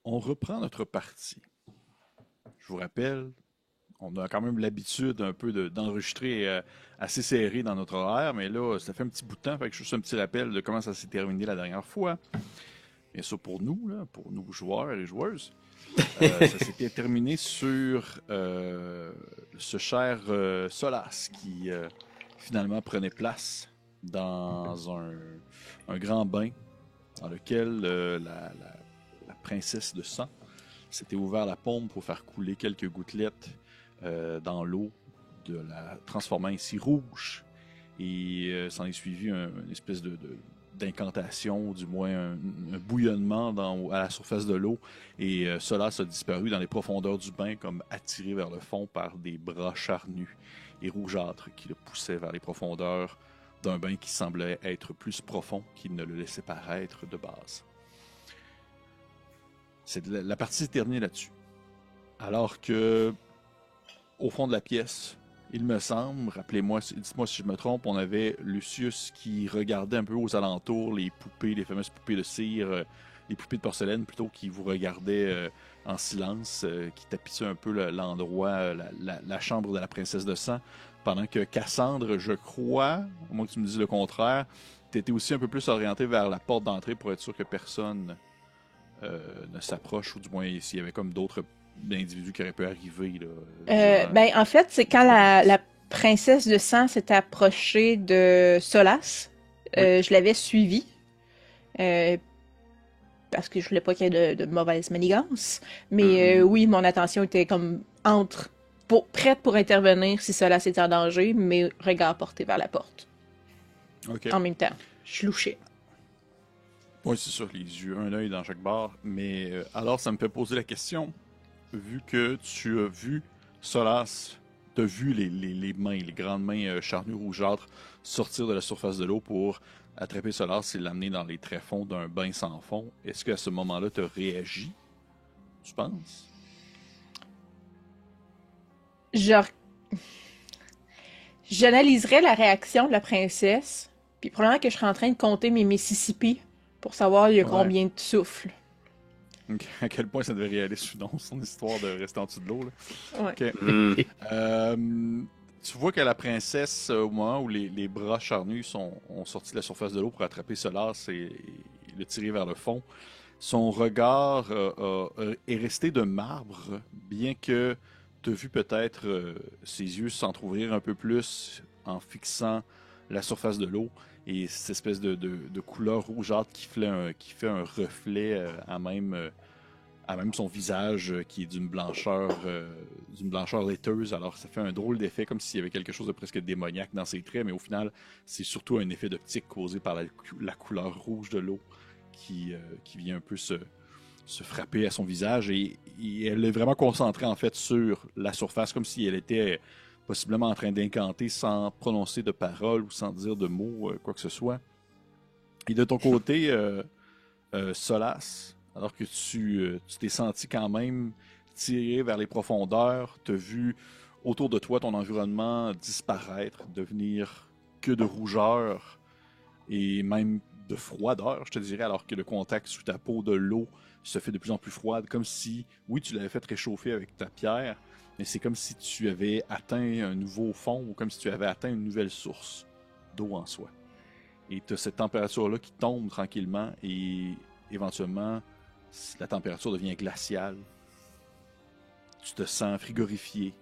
On reprend notre partie. Je vous rappelle, on a quand même l'habitude un peu d'enregistrer assez serré dans notre horaire, mais là, ça fait un petit bout de temps, fait que juste un petit rappel de comment ça s'est terminé la dernière fois. Bien sûr, pour nous, là, pour nous joueurs et joueuses, ça s'était terminé sur ce cher Solas qui finalement prenait place dans un grand bain dans lequel la princesse de sang s'était ouvert la paume pour faire couler quelques gouttelettes dans l'eau, de la transformant ainsi rouge. Et s'en est suivi une espèce d'incantation, ou du moins un bouillonnement à la surface de l'eau. Et cela a disparu dans les profondeurs du bain, comme attiré vers le fond par des bras charnus et rougeâtres qui le poussaient vers les profondeurs d'un bain qui semblait être plus profond qu'il ne le laissait paraître de base. La partie s'est terminée là-dessus. Alors que, au fond de la pièce, il me semble, rappelez-moi, dites-moi si je me trompe, on avait Lucius qui regardait un peu aux alentours les poupées, les fameuses poupées de cire, les poupées de porcelaine plutôt, qui vous regardaient en silence, qui tapissaient un peu l'endroit, la chambre de la princesse de sang, pendant que Cassandre, je crois, au moins que tu me dises le contraire, t'étais aussi un peu plus orienté vers la porte d'entrée pour être sûr que personne ne s'approche, ou du moins s'il y avait comme d'autres individus qui auraient pu arriver. Là, Ben, en fait, c'est quand la princesse de sang s'est approchée de Solas, Oui. je l'avais suivie, euh, parce que je voulais pas qu'il y ait de mauvaises manigances. Mais oui, mon attention était comme prête pour intervenir si Solas était en danger, mais regard porté vers la porte. OK. En même temps, je louchais. Oui, c'est sûr, les yeux, un œil dans chaque barre. Mais alors, ça me fait poser la question, vu que tu as vu Solas, tu as vu les mains, les grandes mains charnues rougeâtres sortir de la surface de l'eau pour attraper Solas et l'amener dans les tréfonds d'un bain sans fond, est-ce qu'à ce moment-là, tu as réagi, tu penses? Genre, j'analyserais la réaction de la princesse, puis probablement que je serais en train de compter mes Mississippi pour savoir il y a Ouais. combien de souffles. À quel point ça devait réaliser ou non, son histoire de rester en dessous de l'eau, là. Ouais. OK. Tu vois que la princesse, au moment où les bras charnus ont sorti de la surface de l'eau pour attraper Solas et le tirer vers le fond, son regard est resté de marbre, bien que tu as vu peut-être ses yeux s'entrouvrir un peu plus en fixant la surface de l'eau et cette espèce de couleur rougeâtre qui fait un reflet à même son visage qui est d'une blancheur laiteuse. Alors ça fait un drôle d'effet, comme s'il y avait quelque chose de presque démoniaque dans ses traits, mais au final, c'est surtout un effet d'optique causé par la couleur rouge de l'eau qui vient un peu se frapper à son visage. Et elle est vraiment concentrée en fait sur la surface, comme si elle était possiblement en train d'incanter sans prononcer de paroles ou sans dire de mots, quoi que ce soit. Et de ton côté, Solas, alors que tu t'es senti quand même tiré vers les profondeurs, tu as vu autour de toi ton environnement disparaître, devenir que de rougeur et même de froideur, je te dirais, alors que le contact sous ta peau de l'eau se fait de plus en plus froide, comme si, oui, tu l'avais fait réchauffer avec ta pierre, mais c'est comme si tu avais atteint un nouveau fond ou comme si tu avais atteint une nouvelle source d'eau en soi. Et tu as cette température-là qui tombe tranquillement et éventuellement, la température devient glaciale. Tu te sens frigorifié.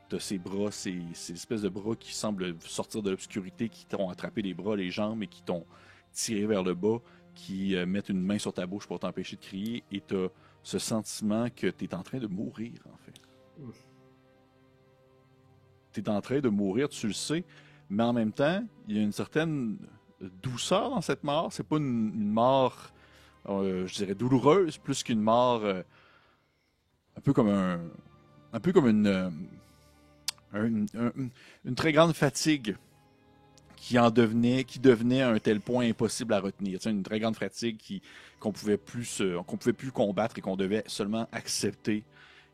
Tu as ces bras, ces espèces de bras qui semblent sortir de l'obscurité, qui t'ont attrapé les bras, les jambes et qui t'ont tiré vers le bas, qui mettent une main sur ta bouche pour t'empêcher de crier. Et tu as ce sentiment que tu es en train de mourir, en fait. Tu es en train de mourir, tu le sais, mais en même temps, il y a une certaine douceur dans cette mort. C'est pas une mort, je dirais, douloureuse, plus qu'une mort un peu comme un peu comme une très grande fatigue qui devenait à un tel point impossible à retenir. Tu sais, une très grande fatigue qu'on pouvait plus combattre et qu'on devait seulement accepter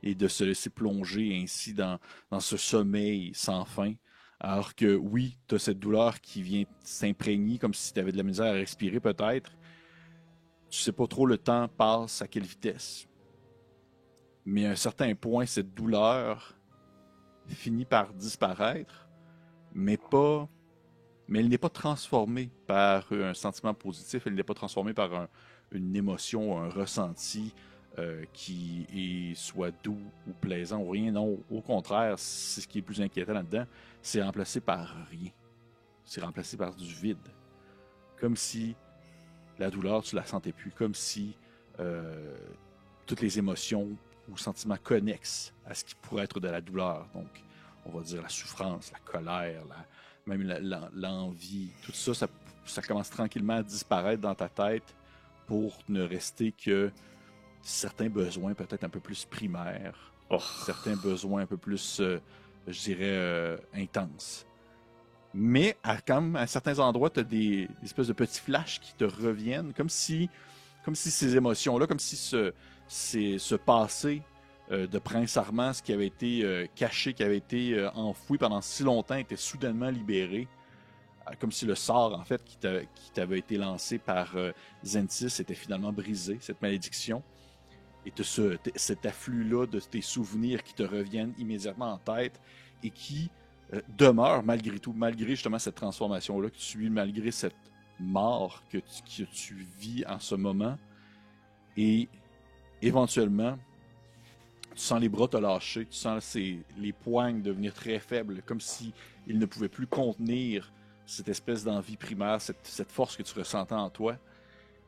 et de se laisser plonger ainsi dans ce sommeil sans fin. Alors que oui, tu as cette douleur qui vient s'imprégner comme si tu avais de la misère à respirer peut-être. Tu sais pas trop le temps passe à quelle vitesse. mais à un certain point, cette douleur finit par disparaître, mais pas, mais elle n'est pas transformée par un sentiment positif, elle n'est pas transformée par une émotion, un ressenti qui est soit doux ou plaisant ou rien. Non, au contraire, c'est ce qui est plus inquiétant là-dedans, c'est remplacé par rien. C'est remplacé par du vide. Comme si la douleur, tu la sentais plus, comme si toutes les émotions ou sentiments connexes à ce qui pourrait être de la douleur. Donc, on va dire la souffrance, la colère, même l'envie, tout ça, ça commence tranquillement à disparaître dans ta tête pour ne rester que certains besoins peut-être un peu plus primaires, certains besoins un peu plus, je dirais, intenses. Mais quand même, à certains endroits, tu as des espèces de petits flashs qui te reviennent, comme si ces émotions-là, comme si ce passé de Prince Armand, ce qui avait été caché, qui avait été enfoui pendant si longtemps, était soudainement libéré. Comme si le sort, en fait, qui t'avait été lancé par Zentis était finalement brisé, cette malédiction. Et tu as cet afflux-là de tes souvenirs qui te reviennent immédiatement en tête et qui demeurent malgré tout, malgré justement cette transformation-là que tu vis, malgré cette mort que tu vis en ce moment. Et éventuellement, tu sens les bras te lâcher, tu sens les poignes devenir très faibles, comme si ils ne pouvaient plus contenir cette espèce d'envie primaire, cette force que tu ressentais en toi.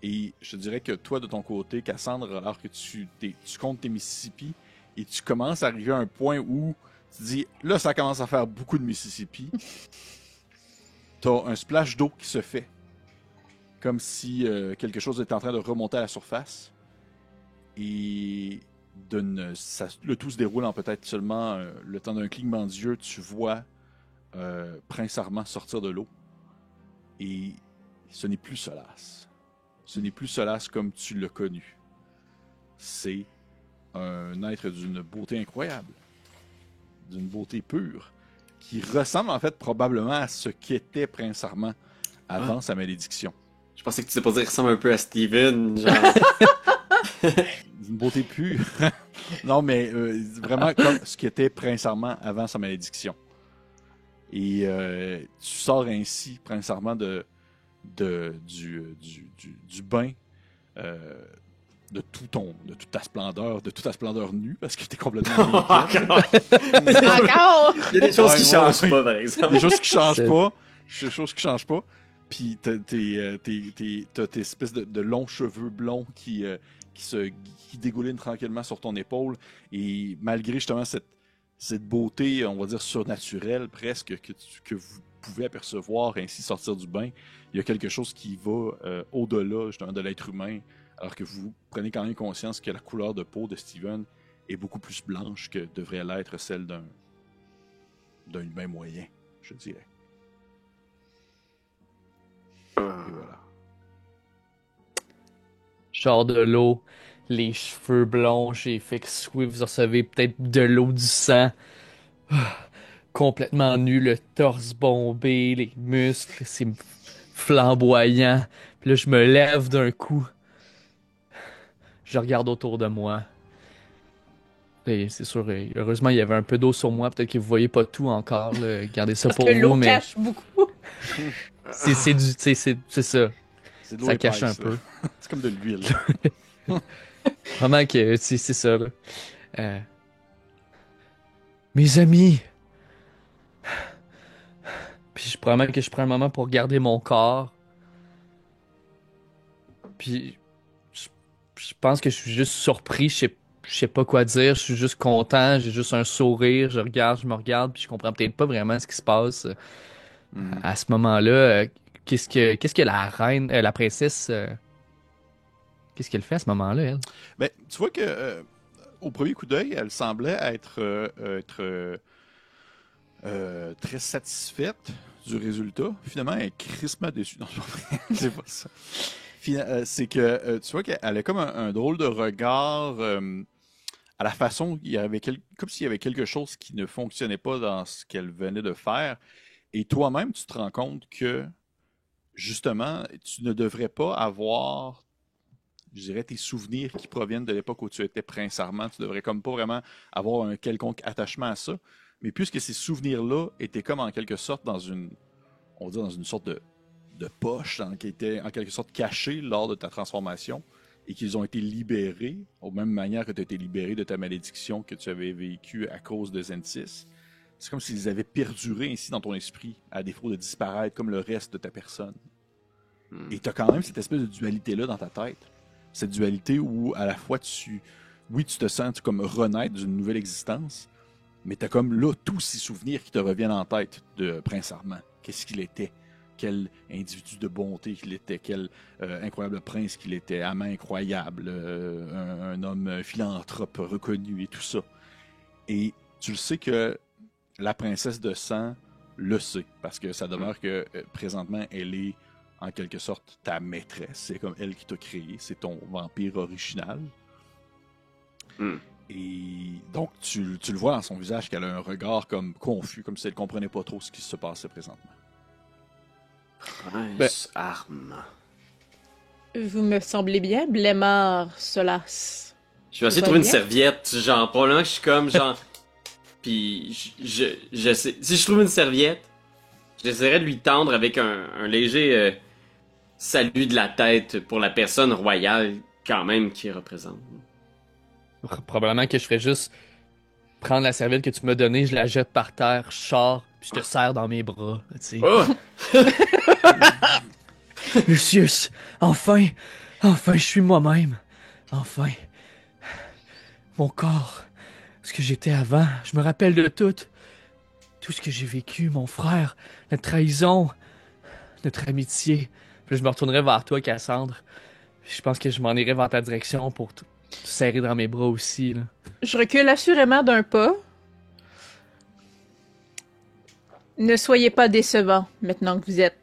Et je dirais que toi, de ton côté, Cassandre, alors que tu comptes tes Mississippi et tu commences à arriver à un point où tu te dis, là, ça commence à faire beaucoup de Mississippi. Tu as un splash d'eau qui se fait, comme si quelque chose était en train de remonter à la surface. Et le tout se déroule en peut-être seulement le temps d'un clignement d'yeux. Tu vois Prince Armand sortir de l'eau. Et ce n'est plus Solas. Ce n'est plus Solas comme tu l'as connu. C'est un être d'une beauté incroyable, d'une beauté pure, qui ressemble en fait probablement à ce qu'était Prince Armand avant sa malédiction. Je pensais que tu sais pas dire qu'il ressemble un peu à Steven, genre. Une beauté pure. Non, mais vraiment comme ce qu'était Prince Armand avant sa malédiction. Et tu sors ainsi, Prince Armand, du bain, de toute ta splendeur nue, parce que t'es complètement naked. Encore! Il y a des choses qui changent pas, par exemple. Des choses qui changent pas. Puis t'as tes espèces de longs cheveux blonds qui dégoulinent tranquillement sur ton épaule. Et malgré justement cette beauté, on va dire surnaturelle presque, que vous pouvez apercevoir ainsi sortir du bain, il y a quelque chose qui va au-delà justement de l'être humain, alors que vous prenez quand même conscience que la couleur de peau de Steven est beaucoup plus blanche que devrait l'être celle d'un humain moyen, je dirais. Et voilà. Genre de l'eau, les cheveux blonds, j'ai fait que Swift, vous recevez peut-être de l'eau, du sang. Complètement nu, le torse bombé, les muscles, c'est flamboyant. Puis là, je me lève d'un coup. Je regarde autour de moi. Et c'est sûr, heureusement, il y avait un peu d'eau sur moi. Peut-être que vous voyez pas tout encore. Là. Gardez ça Parce pour que vous, l'eau mais cache beaucoup. c'est ça. C'est de l'eau Ça épaisse, cache un là. peu. C'est comme de l'huile. Vraiment que c'est ça. Là. Mes amis. Puis je promets que je prends un moment pour regarder mon corps. Puis je pense que je suis juste surpris. Je sais pas quoi dire. Je suis juste content. J'ai juste un sourire. Je me regarde. Puis je comprends peut-être pas vraiment ce qui se passe à ce moment-là. Qu'est-ce que la reine, la princesse, qu'est-ce qu'elle fait à ce moment-là, elle? Ben, tu vois que au premier coup d'œil, elle semblait être très satisfaite du résultat. Finalement, elle est crissement déçue. Non, c'est pas ça. C'est que tu vois qu'elle a comme un drôle de regard à la façon il y avait comme s'il y avait quelque chose qui ne fonctionnait pas dans ce qu'elle venait de faire. Et toi-même, tu te rends compte que justement, tu ne devrais pas avoir je dirais, tes souvenirs qui proviennent de l'époque où tu étais prince Armand. Tu devrais comme pas vraiment avoir un quelconque attachement à ça. Mais puisque ces souvenirs-là étaient comme en quelque sorte dans une, on va dire dans une sorte de poche, qui était en quelque sorte cachée lors de ta transformation, et qu'ils ont été libérés, aux mêmes manière que tu as été libéré de ta malédiction que tu avais vécue à cause de Zentis. C'est comme s'ils avaient perduré ainsi dans ton esprit, à défaut de disparaître comme le reste de ta personne. Et tu as quand même cette espèce de dualité-là dans ta tête. Cette dualité où, à la fois, oui, tu te sens comme renaître d'une nouvelle existence, mais tu as comme là tous ces souvenirs qui te reviennent en tête de Prince Armand. Qu'est-ce qu'il était? Quel individu de bonté qu'il était, quel incroyable prince qu'il était, amant incroyable, un homme philanthrope reconnu et tout ça. Et tu le sais que la princesse de sang le sait, parce que ça demeure que présentement, elle est en quelque sorte ta maîtresse. C'est comme elle qui t'a créé, c'est ton vampire original. Et donc, tu le vois dans son visage qu'elle a un regard comme confus, comme si elle comprenait pas trop ce qui se passait présentement. Prince Armand. Vous me semblez bien, Blémar Solas. Je vais essayer de trouver une serviette, genre, probablement que je suis comme, genre... Puis, je sais... Si je trouve une serviette, j'essaierai de lui tendre avec un léger salut de la tête pour la personne royale, quand même, qui représente. Probablement que je ferais juste prendre la serviette que tu m'as donnée, je la jette par terre, je sors, puis je te serre dans mes bras, tu sais. Oh! Lucius, enfin, je suis moi-même. Enfin. Mon corps, ce que j'étais avant, je me rappelle de tout. Tout ce que j'ai vécu, mon frère, notre trahison, notre amitié. Puis je me retournerai vers toi, Cassandre. Je pense que je m'en irai vers ta direction pour te serrer dans mes bras aussi, là. Je recule assurément d'un pas. Ne soyez pas décevant maintenant que vous êtes.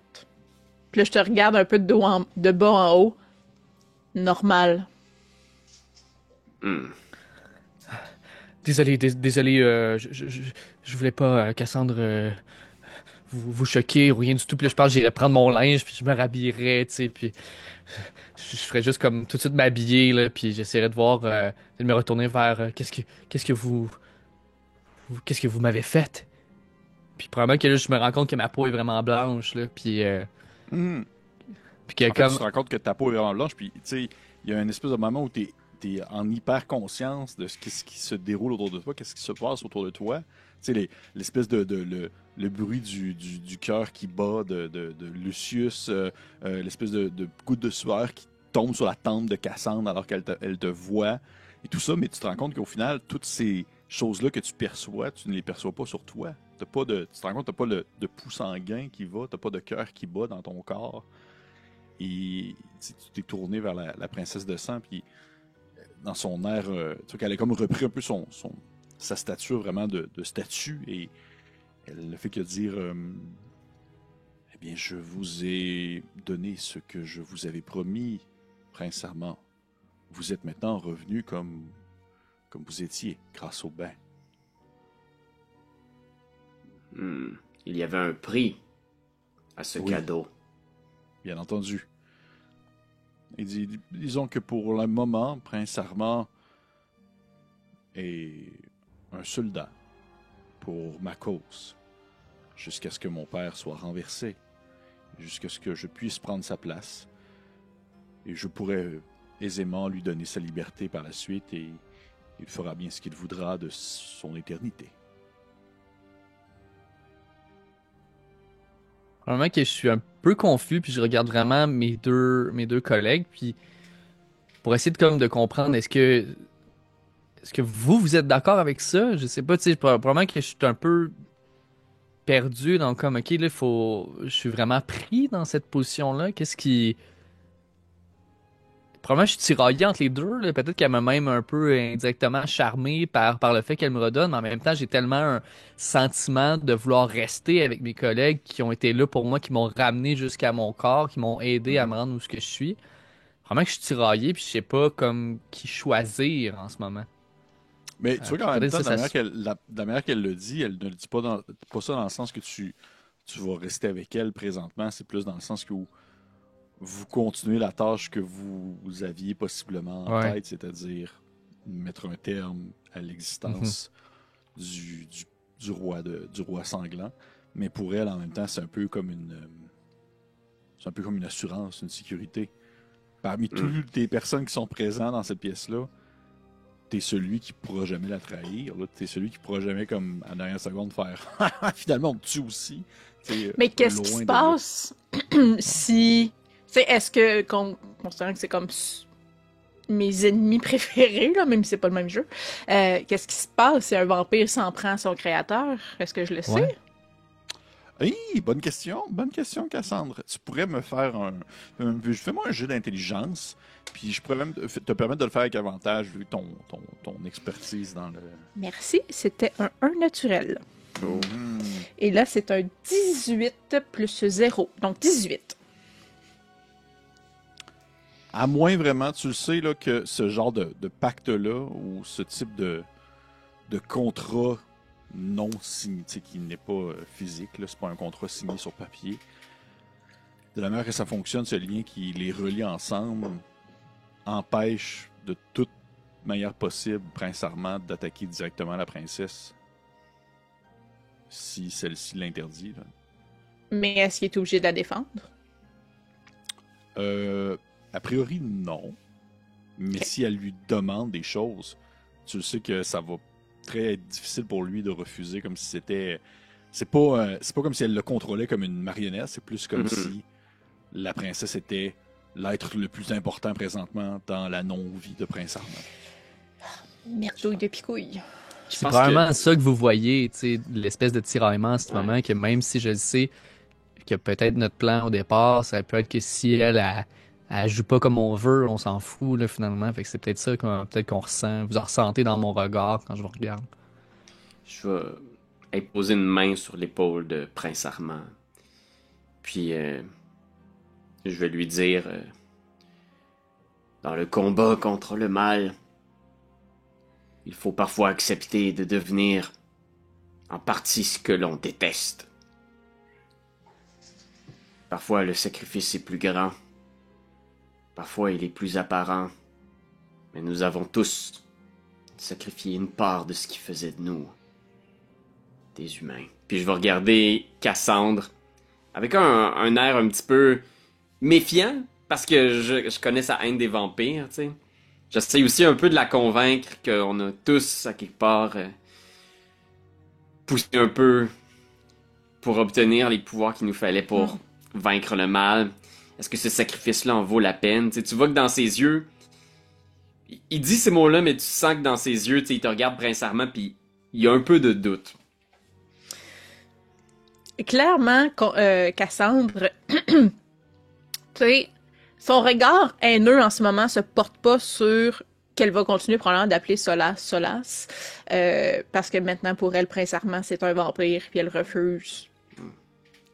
Puis là, je te regarde un peu de bas en haut. Normal. Désolé, je voulais pas, Cassandre, vous choquer ou rien du tout. Puis là, je pense que j'irais prendre mon linge, puis je me rhabillerais, tu sais, puis je ferais juste comme tout de suite m'habiller, là, puis j'essaierais de voir, de me retourner vers, qu'est-ce que vous m'avez fait? Puis probablement que là, je me rends compte que ma peau est vraiment blanche, là, puis puis que En fait, comme... tu te rends compte que ta peau est vraiment blanche, puis tu sais, il y a une espèce de moment où t'es en hyper conscience de ce qui se déroule autour de toi, qu'est-ce qui se passe autour de toi. Tu sais, l'espèce le bruit du cœur qui bat de Lucius, l'espèce de goutte de sueur qui tombe sur la tempe de Cassandre alors qu'elle te voit, et tout ça, mais tu te rends compte qu'au final, toutes ces choses-là que tu perçois, tu ne les perçois pas sur toi. Tu te rends compte que tu n'as pas de pouls sanguin qui va, tu n'as pas de cœur qui bat dans ton corps. Et tu t'es tourné vers la princesse de sang, puis dans son air, tu vois qu'elle a comme repris un peu sa stature vraiment de statue, et elle ne fait que dire eh bien, je vous ai donné ce que je vous avais promis, prince Armand. Vous êtes maintenant revenu comme vous étiez, grâce au bain. Il y avait un prix à ce Oui. cadeau. Bien entendu. Et disons que pour le moment, Prince Armand est un soldat pour ma cause, jusqu'à ce que mon père soit renversé, jusqu'à ce que je puisse prendre sa place. Et je pourrais aisément lui donner sa liberté par la suite, et il fera bien ce qu'il voudra de son éternité. Probablement que je suis un peu confus, puis je regarde vraiment mes deux collègues, puis pour essayer de comprendre, est-ce que vous êtes d'accord avec ça? Je sais pas, tu sais, probablement que je suis un peu perdu dans comme, ok, là, je suis vraiment pris dans cette position-là. Qu'est-ce qui... Probablement je suis tiraillé entre les deux, là. Peut-être qu'elle m'a même un peu indirectement charmé par le fait qu'elle me redonne, mais en même temps, j'ai tellement un sentiment de vouloir rester avec mes collègues qui ont été là pour moi, qui m'ont ramené jusqu'à mon corps, qui m'ont aidé à me rendre où ce que je suis. Probablement que je suis tiraillé, puis je sais pas comme qui choisir en ce moment. Mais tu vois qu'en même temps, ça, la manière qu'elle le dit, elle ne le dit pas, pas ça dans le sens que tu vas rester avec elle présentement, c'est plus dans le sens que vous continuez la tâche que vous aviez possiblement en Ouais. tête, c'est-à-dire mettre un terme à l'existence du roi sanglant. Mais pour elle, en même temps, c'est un peu comme une assurance, une sécurité. Parmi toutes les personnes qui sont présentes dans cette pièce-là, t'es celui qui pourra jamais la trahir. Là. T'es celui qui pourra jamais, comme, à la dernière seconde, faire finalement, on te tue aussi. T'sais, Mais qu'est-ce qui loin se de là. passe si... Est-ce que, considérant que c'est comme mes ennemis préférés, là, même si c'est pas le même jeu, qu'est-ce qui se passe si un vampire s'en prend à son créateur? Est-ce que je le sais? Ouais. Hey, bonne question, Cassandre. Tu pourrais me faire fais-moi un jeu d'intelligence, puis je pourrais même te permettre de le faire avec avantage vu ton expertise dans le. Merci, c'était un 1 naturel. Hmm. Et là, c'est un 18 plus 0, donc 18. À moins vraiment, tu le sais là, que ce genre de pacte-là ou ce type de contrat non signé, tu sais, qui n'est pas physique, là, c'est pas un contrat signé sur papier. De la manière que ça fonctionne, ce lien qui les relie ensemble empêche de toute manière possible Prince Armand d'attaquer directement la princesse si celle-ci l'interdit. Là. Mais est-ce qu'il est obligé de la défendre? A priori, non. Mais si elle lui demande des choses, tu le sais que ça va très difficile pour lui de refuser comme si c'était. C'est pas comme si elle le contrôlait comme une marionnette, c'est plus comme si la princesse était l'être le plus important présentement dans la non-vie de Prince Armand. Merdouille de picouille. C'est pense probablement ça que vous voyez, tu sais, l'espèce de tiraillement à ce Ouais. moment, que même si je le sais que peut-être notre plan au départ, ça peut être que si elle joue pas comme on veut, on s'en fout, là, finalement. Fait que c'est peut-être ça qu'on ressent. Vous en ressentez dans mon regard quand je vous regarde. Je vais poser une main sur l'épaule de Prince Armand. Puis, je vais lui dire, dans le combat contre le mal, il faut parfois accepter de devenir en partie ce que l'on déteste. Parfois, le sacrifice est plus grand. Parfois, il est plus apparent. Mais nous avons tous sacrifié une part de ce qui faisait de nous des humains. Puis je vais regarder Cassandre avec un air un petit peu méfiant, parce que je connais sa haine des vampires, tu sais. J'essaie aussi un peu de la convaincre qu'on a tous, à quelque part, poussé un peu pour obtenir les pouvoirs qu'il nous fallait pour vaincre le mal. Est-ce que ce sacrifice-là en vaut la peine? Tu sais, tu vois que dans ses yeux, il dit ces mots-là, mais tu sens que dans ses yeux, tu sais, il te regarde Prince Armand, puis il y a un peu de doute. Clairement, Cassandre, tu sais, son regard haineux en ce moment se porte pas sur qu'elle va continuer probablement d'appeler Solas, parce que maintenant pour elle, Prince Armand, c'est un vampire, puis elle refuse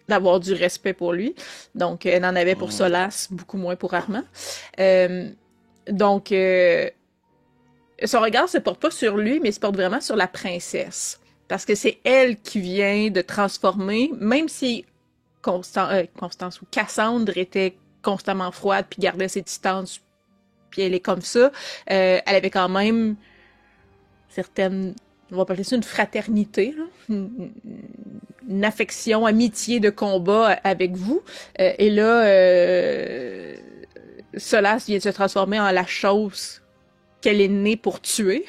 d'avoir du respect pour lui. Donc, elle en avait pour Solas, beaucoup moins pour Armand. Donc, son regard se porte pas sur lui, mais se porte vraiment sur la princesse. Parce que c'est elle qui vient de transformer, même si Constance ou Cassandre était constamment froide puis gardait ses distances, puis elle est comme ça, elle avait quand même certaines, on va appeler ça une fraternité, là, une affection, amitié de combat avec vous. Et là, Solas vient de se transformer en la chose qu'elle est née pour tuer.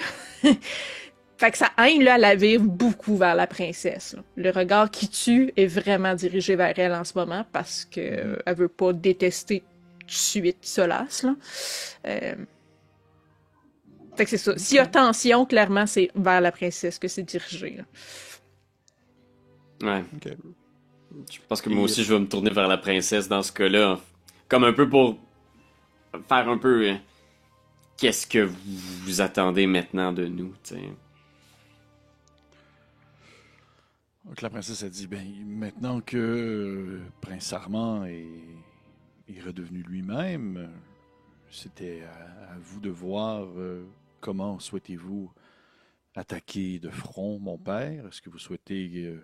Fait que sa haine, là, elle la vive beaucoup vers la princesse. Là. Le regard qui tue est vraiment dirigé vers elle en ce moment parce que elle veut pas détester tout de suite Solas. Là. Fait que c'est ça. S'il y a tension, clairement, c'est vers la princesse que c'est dirigé. Là. Ouais. Ok. Je pense que moi aussi, je vais me tourner vers la princesse dans ce cas-là. Comme un peu pour faire un peu... qu'est-ce que vous attendez maintenant de nous, tu sais. Donc la princesse a dit, ben maintenant que Prince Armand est redevenu lui-même, c'était à vous de voir comment souhaitez-vous attaquer de front mon père? Est-ce que vous souhaitez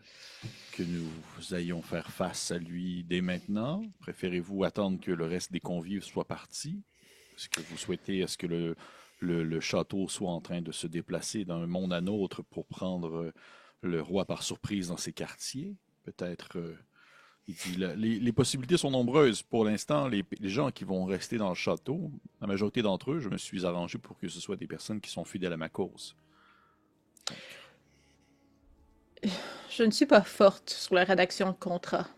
que nous ayons faire face à lui dès maintenant? Préférez-vous attendre que le reste des convives soit partis? Est-ce que vous souhaitez, est-ce que le château soit en train de se déplacer d'un monde à l'autre pour prendre le roi par surprise dans ses quartiers? Peut-être, il dit, les possibilités sont nombreuses. Pour l'instant, les gens qui vont rester dans le château, la majorité d'entre eux, je me suis arrangé pour que ce soit des personnes qui sont fidèles à ma cause. Je ne suis pas forte sur la rédaction de contrat.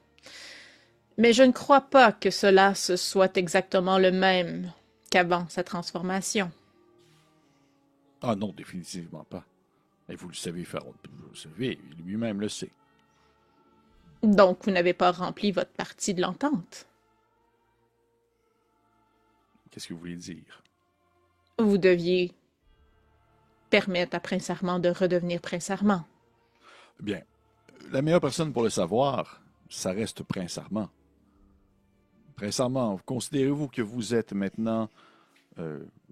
Mais je ne crois pas que cela se soit exactement le même qu'avant sa transformation. Ah non, définitivement pas. Et vous le savez faire, vous le savez, lui-même le sait. Donc, vous n'avez pas rempli votre partie de l'entente. Qu'est-ce que vous voulez dire? Vous deviez permettre à Prince Armand de redevenir Prince Armand. Bien, la meilleure personne pour le savoir, ça reste Prince Armand. Prince Armand, considérez-vous que vous êtes maintenant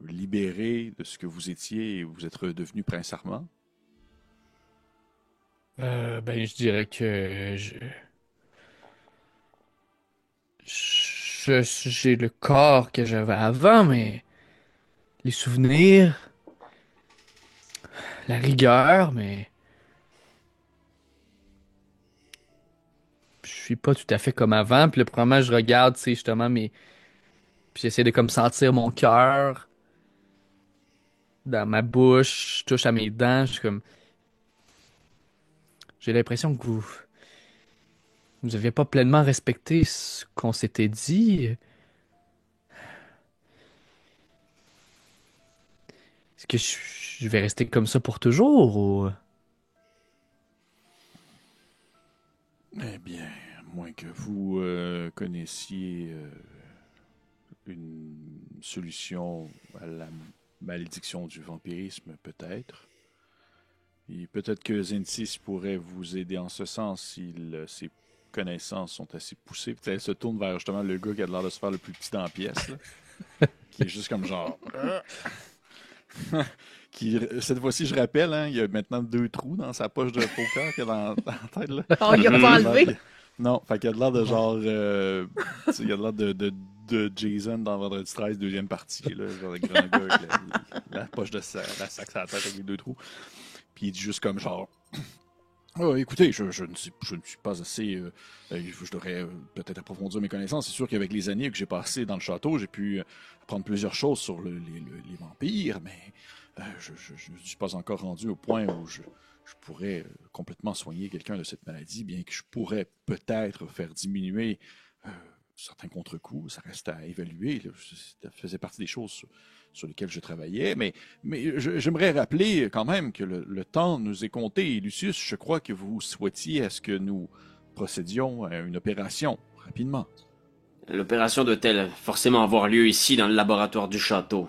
libéré de ce que vous étiez et vous êtes redevenu Prince Armand? Ben, je dirais que j'ai le corps que j'avais avant, mais les souvenirs, la rigueur, mais je suis pas tout à fait comme avant. Puis là, probablement, je regarde, tu sais, justement, puis j'essaie de comme sentir mon cœur dans ma bouche, je touche à mes dents, je suis comme, j'ai l'impression que vous avez pas pleinement respecté ce qu'on s'était dit. Est-ce que je vais rester comme ça pour toujours ou... Eh bien, à moins que vous connaissiez une solution à la malédiction du vampirisme, peut-être. Et peut-être que Zentis pourrait vous aider en ce sens si ses connaissances sont assez poussées. Peut-être elle se tourne vers justement le gars qui a l'air de se faire le plus petit dans la pièce, là, qui est juste comme genre... cette fois-ci, je rappelle, hein, il y a maintenant 2 trous dans sa poche de poker qu'il a dans la tête. Là. On lui a pas enlevé. Non, fait qu'il y a de l'air de genre... il y a de l'air de Jason dans Vendredi 13, deuxième partie. Là, genre le grand gars avec la poche de la sac sur la tête avec les 2 trous. Puis il dit juste comme genre... Oh, écoutez, je ne suis pas assez... je devrais peut-être approfondir mes connaissances. C'est sûr qu'avec les années que j'ai passées dans le château, j'ai pu apprendre plusieurs choses sur les vampires, mais je ne suis pas encore rendu au point où je pourrais complètement soigner quelqu'un de cette maladie, bien que je pourrais peut-être faire diminuer certains contre-coups. Ça reste à évaluer. Là. Ça faisait partie des choses sur lesquelles je travaillais, mais j'aimerais rappeler quand même que le temps nous est compté. Et Lucius, je crois que vous souhaitiez à ce que nous procédions à une opération rapidement. L'opération doit-elle forcément avoir lieu ici, dans le laboratoire du château?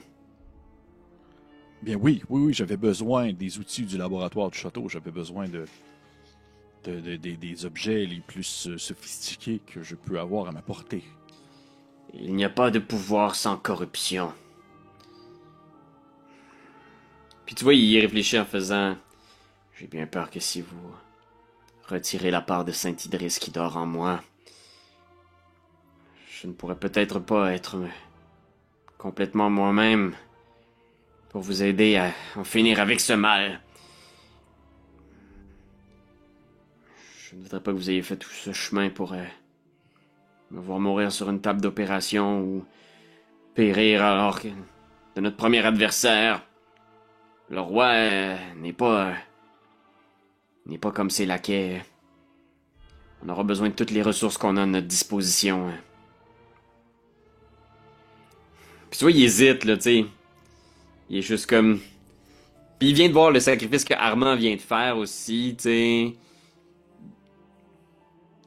Bien oui, j'avais besoin des outils du laboratoire du château. J'avais besoin des objets les plus sophistiqués que je peux avoir à ma portée. Il n'y a pas de pouvoir sans corruption. Puis tu vois, il y réfléchit en faisant... J'ai bien peur que si vous retirez la part de Saint-Idriss qui dort en moi, je ne pourrais peut-être pas être complètement moi-même pour vous aider à en finir avec ce mal. Je ne voudrais pas que vous ayez fait tout ce chemin pour me voir mourir sur une table d'opération ou périr alors que de notre premier adversaire. Le roi n'est pas comme ses laquais. On aura besoin de toutes les ressources qu'on a à notre disposition. Puis tu vois, il hésite, là, tu sais. Il est juste comme... Puis il vient de voir le sacrifice que Armand vient de faire aussi, tu sais.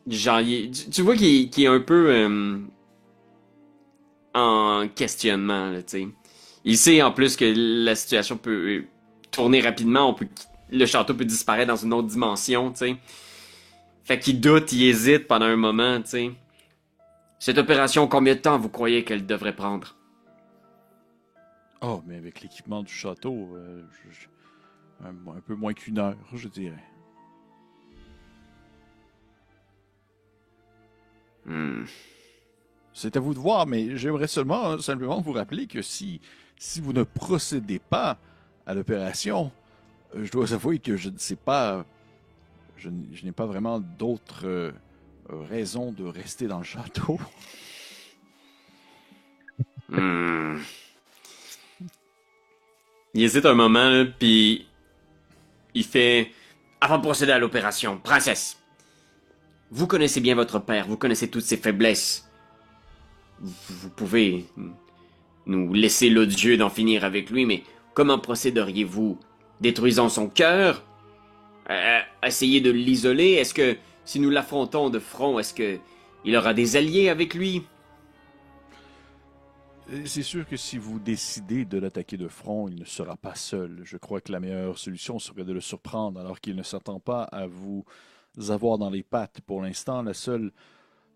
Genre, tu vois qu'il est un peu en questionnement, là, tu sais. Il sait en plus que la situation peut tourner rapidement, le château peut disparaître dans une autre dimension, tu sais. Fait qu'il doute, il hésite pendant un moment, tu sais. Cette opération, combien de temps vous croyez qu'elle devrait prendre? Oh, mais avec l'équipement du château, Un peu moins qu'une heure, je dirais. C'est à vous de voir, mais j'aimerais simplement vous rappeler que si vous ne procédez pas à l'opération, je dois avouer que je ne sais pas, je n'ai pas vraiment d'autres raisons de rester dans le château. Hmm. Il hésite un moment, là, puis il fait... Avant de procéder à l'opération, princesse, vous connaissez bien votre père, vous connaissez toutes ses faiblesses. Vous pouvez nous laisser l'odieux d'en finir avec lui, mais comment procéderiez-vous? Détruisant son cœur? Essayez de l'isoler? Est-ce que, si nous l'affrontons de front, est-ce que il aura des alliés avec lui? C'est sûr que si vous décidez de l'attaquer de front, il ne sera pas seul. Je crois que la meilleure solution serait de le surprendre alors qu'il ne s'attend pas à vous avoir dans les pattes. Pour l'instant,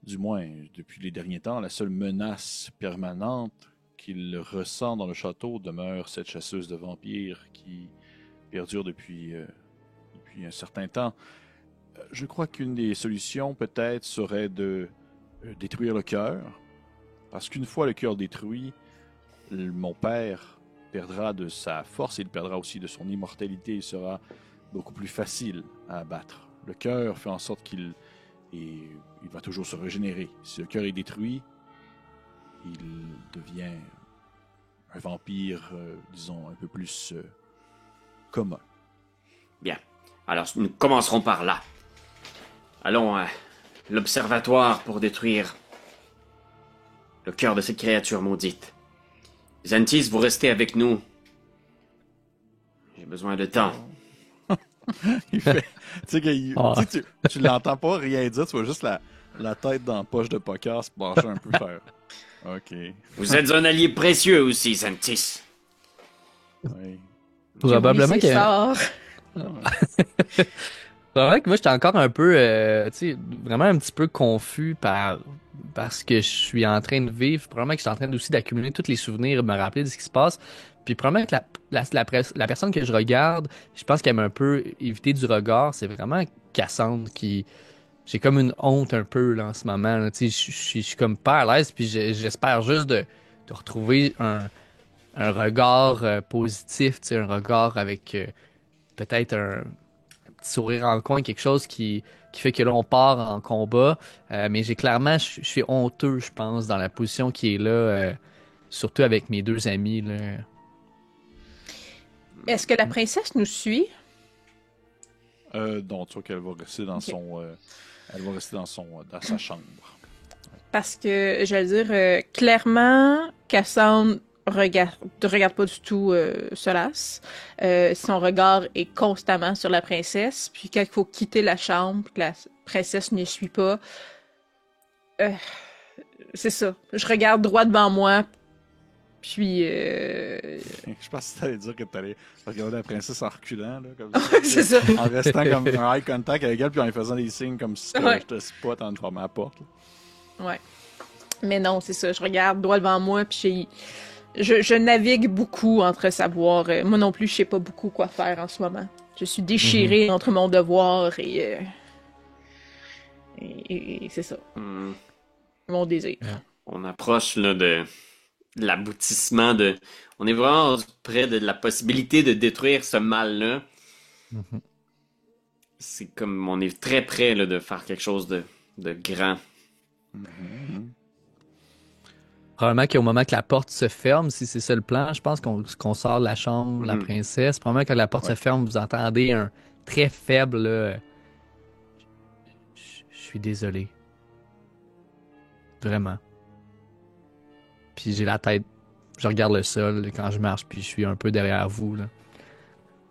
du moins depuis les derniers temps, la seule menace permanente qu'il ressent dans le château demeure cette chasseuse de vampires qui perdure depuis un certain temps. Je crois qu'une des solutions peut-être serait de détruire le cœur. Parce qu'une fois le cœur détruit, mon père perdra de sa force, il perdra aussi de son immortalité, il sera beaucoup plus facile à abattre. Le cœur fait en sorte qu'il va toujours se régénérer. Si le cœur est détruit, il devient un vampire, disons, un peu plus commun. Bien. Alors, nous commencerons par là. Allons à l'observatoire pour détruire le cœur de cette créature maudite. Xanthis, vous restez avec nous. J'ai besoin de temps. Il fait... tu l'entends pas rien dire, tu vois juste la tête dans la poche de poker se pencher un peu faire. OK. Vous êtes un allié précieux aussi, Xanthis. Oui. Probablement Oui, c'est ça. C'est vrai que moi, j'étais encore un peu, tu sais, vraiment un petit peu confus parce que je suis en train de vivre. Probablement que je suis en train aussi d'accumuler tous les souvenirs, me rappeler de ce qui se passe. Puis probablement que la personne que je regarde, je pense qu'elle m'a un peu évité du regard. C'est vraiment Cassandre qui... J'ai comme une honte un peu là, en ce moment. Là. Tu sais, je suis comme pas à l'aise. Puis j'espère juste de retrouver un regard positif, tu sais, un regard avec peut-être un petit sourire en coin, quelque chose qui fait que là, on part en combat. Mais je suis honteux, je pense, dans la position qui est là, surtout avec mes deux amis. Là. Est-ce que la princesse nous suit? Donc, tu vois qu'elle va rester dans elle va rester dans sa chambre. Parce que, je veux dire, clairement, Cassandre ne regarde pas du tout Solas. Son regard est constamment sur la princesse. Puis quand il faut quitter la chambre, que la princesse ne suit pas, c'est ça. Je regarde droit devant moi. Puis... Je pense que tu allais dire que tu allais regarder la princesse en reculant, là, comme ça. c'est ça. En restant comme un eye contact avec elle, puis en lui faisant des signes comme si je te spot en fermant la porte. Là. Ouais. Mais non, c'est ça. Je regarde droit devant moi, puis je navigue beaucoup entre savoir. Moi non plus, je sais pas beaucoup quoi faire en ce moment. Je suis déchirée entre mon devoir et c'est ça. Mon désir. On approche là de l'aboutissement de... On est vraiment près de la possibilité de détruire ce mal-là. C'est comme... On est très près là, de faire quelque chose de grand. Probablement qu'au moment que la porte se ferme, si c'est ça le plan, je pense qu'on sort de la chambre, la princesse. Probablement que quand la porte se ferme, vous entendez un très faible... là, je suis désolé. Vraiment. Puis j'ai la tête... Je regarde le sol là, quand je marche, puis je suis un peu derrière vous. Là.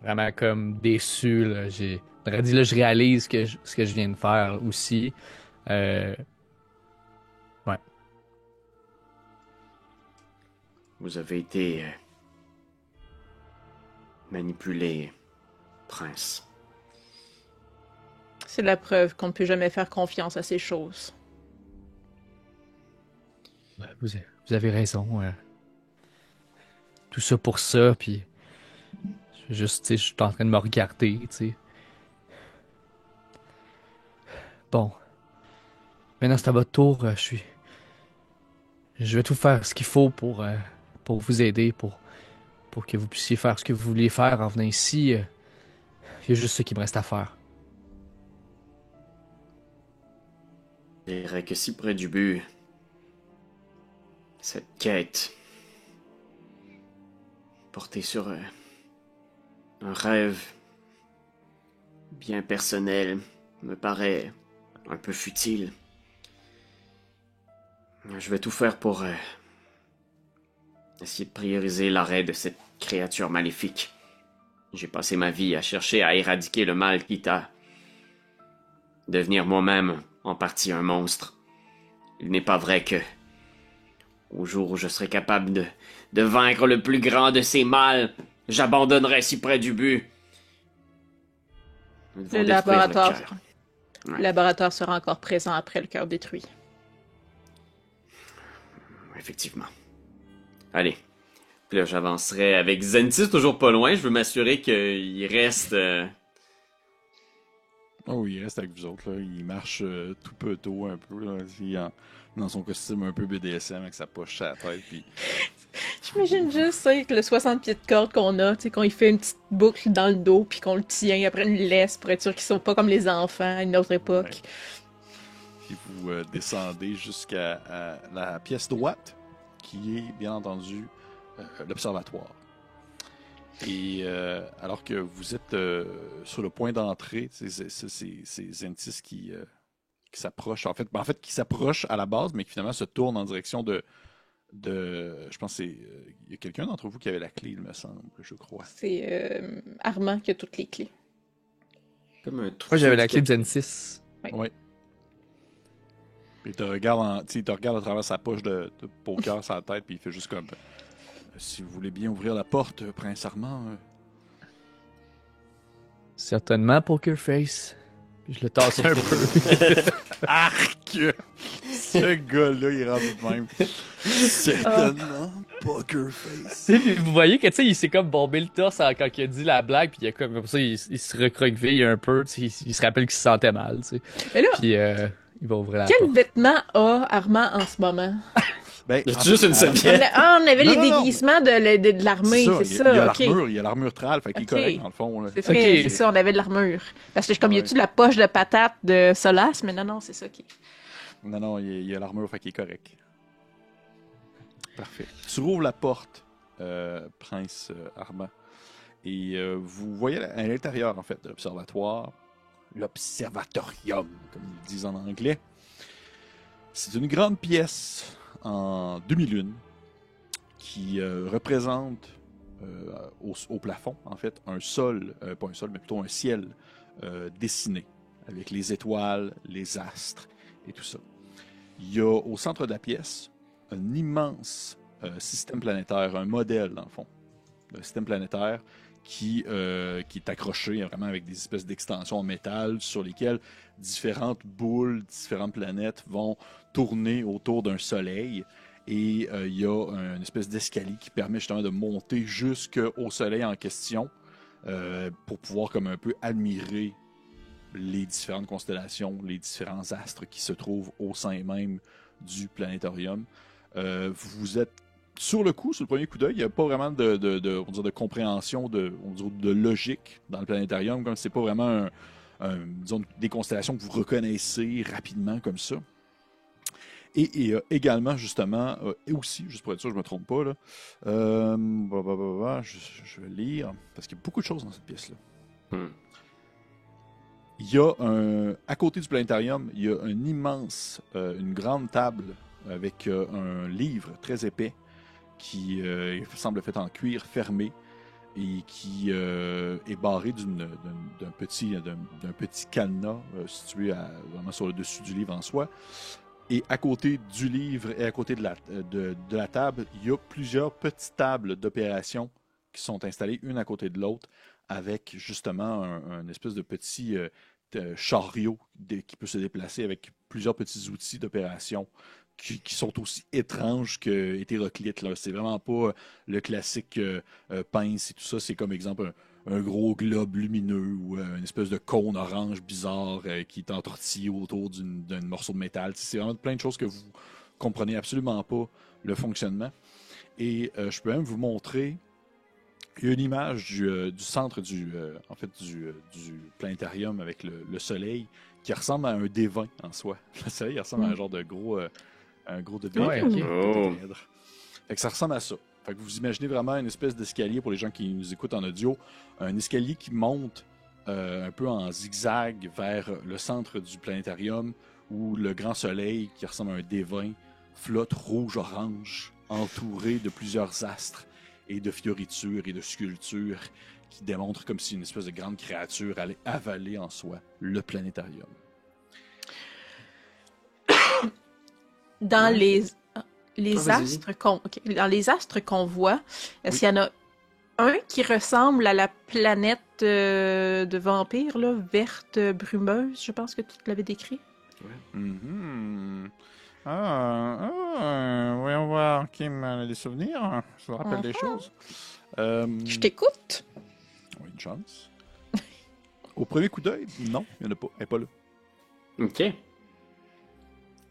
Vraiment comme déçu. Là. J'aurais dit, là, je réalise ce que je viens de faire aussi. Ouais. Vous avez été manipulé, prince. C'est la preuve qu'on ne peut jamais faire confiance à ces choses. Vous avez raison. Tout ça pour ça, puis Juste, tu sais, je suis en train de me regarder, tu sais. Bon. Maintenant, c'est à votre tour. Je vais tout faire ce qu'il faut pour vous aider, pour que vous puissiez faire ce que vous vouliez faire en venant ici. Il y a juste ce qui me reste à faire. Je dirais que si près du but, cette quête portée sur un rêve bien personnel me paraît un peu futile. Je vais tout faire pour essayer de prioriser l'arrêt de cette créature maléfique. J'ai passé ma vie à chercher à éradiquer le mal, quitte à devenir moi-même en partie un monstre. Il n'est pas vrai que, au jour où je serai capable de vaincre le plus grand de ces mâles, j'abandonnerai si près du but. Nous devons Le détruire laboratoire. cœur. Le Ouais. laboratoire sera encore présent après le cœur détruit. Effectivement. Allez. Puis là, j'avancerai avec Zentis toujours pas loin. Je veux m'assurer qu'il reste... Oh, il reste avec vous autres, là. Il marche tout penaud un peu, là. Dans son costume un peu BDSM avec sa poche à la tête. Puis... J'imagine juste, ça, avec le 60 pieds de corde qu'on a, tu sais, qu'on lui fait une petite boucle dans le dos, puis qu'on le tient, après une laisse pour être sûr qu'ils sont pas comme les enfants à une autre époque. Ouais. Puis vous descendez jusqu'à la pièce droite, qui est, bien entendu, l'observatoire. Et alors que vous êtes sur le point d'entrée, c'est Zentis qui s'approche, en fait, qui s'approche à la base, mais qui finalement se tourne en direction je pense que c'est... il y a quelqu'un d'entre vous qui avait la clé, il me semble, je crois. C'est Armand qui a toutes les clés. Comme un trou. Moi, j'avais la clé de Zentis. Oui. Puis il te regarde, il te regarde à travers sa poche de poker sur la tête, puis il fait juste comme... si vous voulez bien ouvrir la porte, Prince Armand... Certainement, Poker Face. Puis je le tasse un peu. Arc! Ce gars-là, il est rendu de même. Certainement, Poker Face. Tu sais, puis vous voyez que, tu sais, il s'est comme bombé le torse quand il a dit la blague, puis il a comme ça, il se recroqueville un peu, tu sais, il se rappelle qu'il se sentait mal, tu sais. Mais là, Puis il va ouvrir la quel porte. vêtement a Armand en ce moment? Ben, C'est juste une serviette. On avait Non, les non, non. déguisements de l'armée, c'est ça, il y a ok. l'armure, il y a l'armure trale, fait qu'il est Ok. correct dans le fond. Là. C'est vrai, Ok. c'est ça, on avait de l'armure. Parce que comme, y Ouais. a-tu la poche de patate de Solas? Mais non, c'est ça qui... Non, il y a l'armure, fait qu'il est correct. Parfait. Tu rouvres la porte, Prince Armand, et vous voyez à l'intérieur, en fait, de l'observatoire, l'observatorium, comme ils disent en anglais. C'est une grande pièce en demi-lune qui représente au plafond, en fait, un sol, pas un sol, mais plutôt un ciel dessiné, avec les étoiles, les astres et tout ça. Il y a au centre de la pièce un immense système planétaire, un modèle, dans le fond, d'un système planétaire qui est accroché vraiment avec des espèces d'extensions en métal sur lesquelles différentes boules, différentes planètes vont tourner autour d'un soleil. Et il y a une espèce d'escalier qui permet justement de monter jusqu'au soleil en question pour pouvoir comme un peu admirer les différentes constellations, les différents astres qui se trouvent au sein même du planétorium. Vous êtes sur le coup, sur le premier coup d'œil, il n'y a pas vraiment on dirait de compréhension, de logique dans le planétarium, comme c'est pas vraiment disons, des constellations que vous reconnaissez rapidement comme ça. Et également, justement, et aussi, juste pour être sûr, je ne me trompe pas, là, je vais lire, parce qu'il y a beaucoup de choses dans cette pièce-là. Il y a à côté du planétarium, il y a une grande table avec un livre très épais qui semble fait en cuir fermé et qui est barré d'un petit cadenas situé vraiment sur le dessus du livre en soi. Et à côté du livre et à côté de la table, il y a plusieurs petites tables d'opération qui sont installées une à côté de l'autre avec justement un espèce de petit chariot qui peut se déplacer avec plusieurs petits outils d'opération qui sont aussi étranges que hétéroclites, là. C'est vraiment pas le classique pince et tout ça. C'est comme exemple un gros globe lumineux ou une espèce de cône orange bizarre qui est entortillé autour d'un morceau de métal. C'est vraiment plein de choses que vous comprenez absolument pas le fonctionnement. Et je peux même vous montrer. Il y a une image du centre en fait, du planétarium avec le soleil qui ressemble à un D20 en soi. Le soleil il ressemble à un genre de gros D20. Ouais, ok. Fait que ça ressemble à ça. Fait que vous imaginez vraiment une espèce d'escalier pour les gens qui nous écoutent en audio, un escalier qui monte un peu en zigzag vers le centre du planétarium où le grand soleil qui ressemble à un D20 flotte rouge-orange entouré de plusieurs astres et de fioritures et de sculptures qui démontrent comme si une espèce de grande créature allait avaler en soi le planétarium. Dans les vas-y. astres dans les astres qu'on voit, est-ce qu'il y en a un qui ressemble à la planète de vampires, là, verte brumeuse, je pense que tu l'avais décrit? Mm-hmm. Voyons voir, Kim a des souvenirs, ça me rappelle des choses. Je t'écoute. Oui, une chance. Au premier coup d'œil, non, il n'y en a pas. Elle n'est pas là. Ok.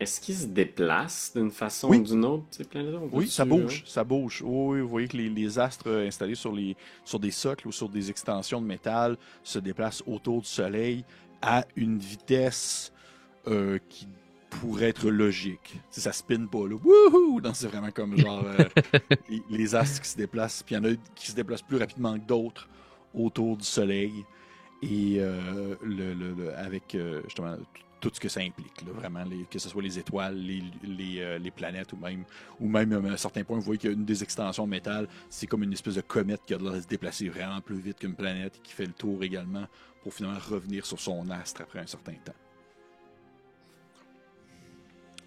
Est-ce qu'ils se déplacent d'une façon Oui. ou d'une autre, ces planètes-là? Oui, ça bouge, ça bouge. Oui, vous voyez que les astres installés sur des socles ou sur des extensions de métal se déplacent autour du Soleil à une vitesse qui pourrait être logique. Tu sais, ça spinne pas là. Wouhou! Non, c'est vraiment comme genre les astres qui se déplacent. Puis il y en a qui se déplacent plus rapidement que d'autres autour du Soleil. Et avec justement tout ce que ça implique, là, vraiment, que ce soit les étoiles, les planètes, ou même à un certain point, vous voyez qu'il y a une des extensions de métal, c'est comme une espèce de comète qui a l'air de se déplacer vraiment plus vite qu'une planète et qui fait le tour également pour finalement revenir sur son astre après un certain temps.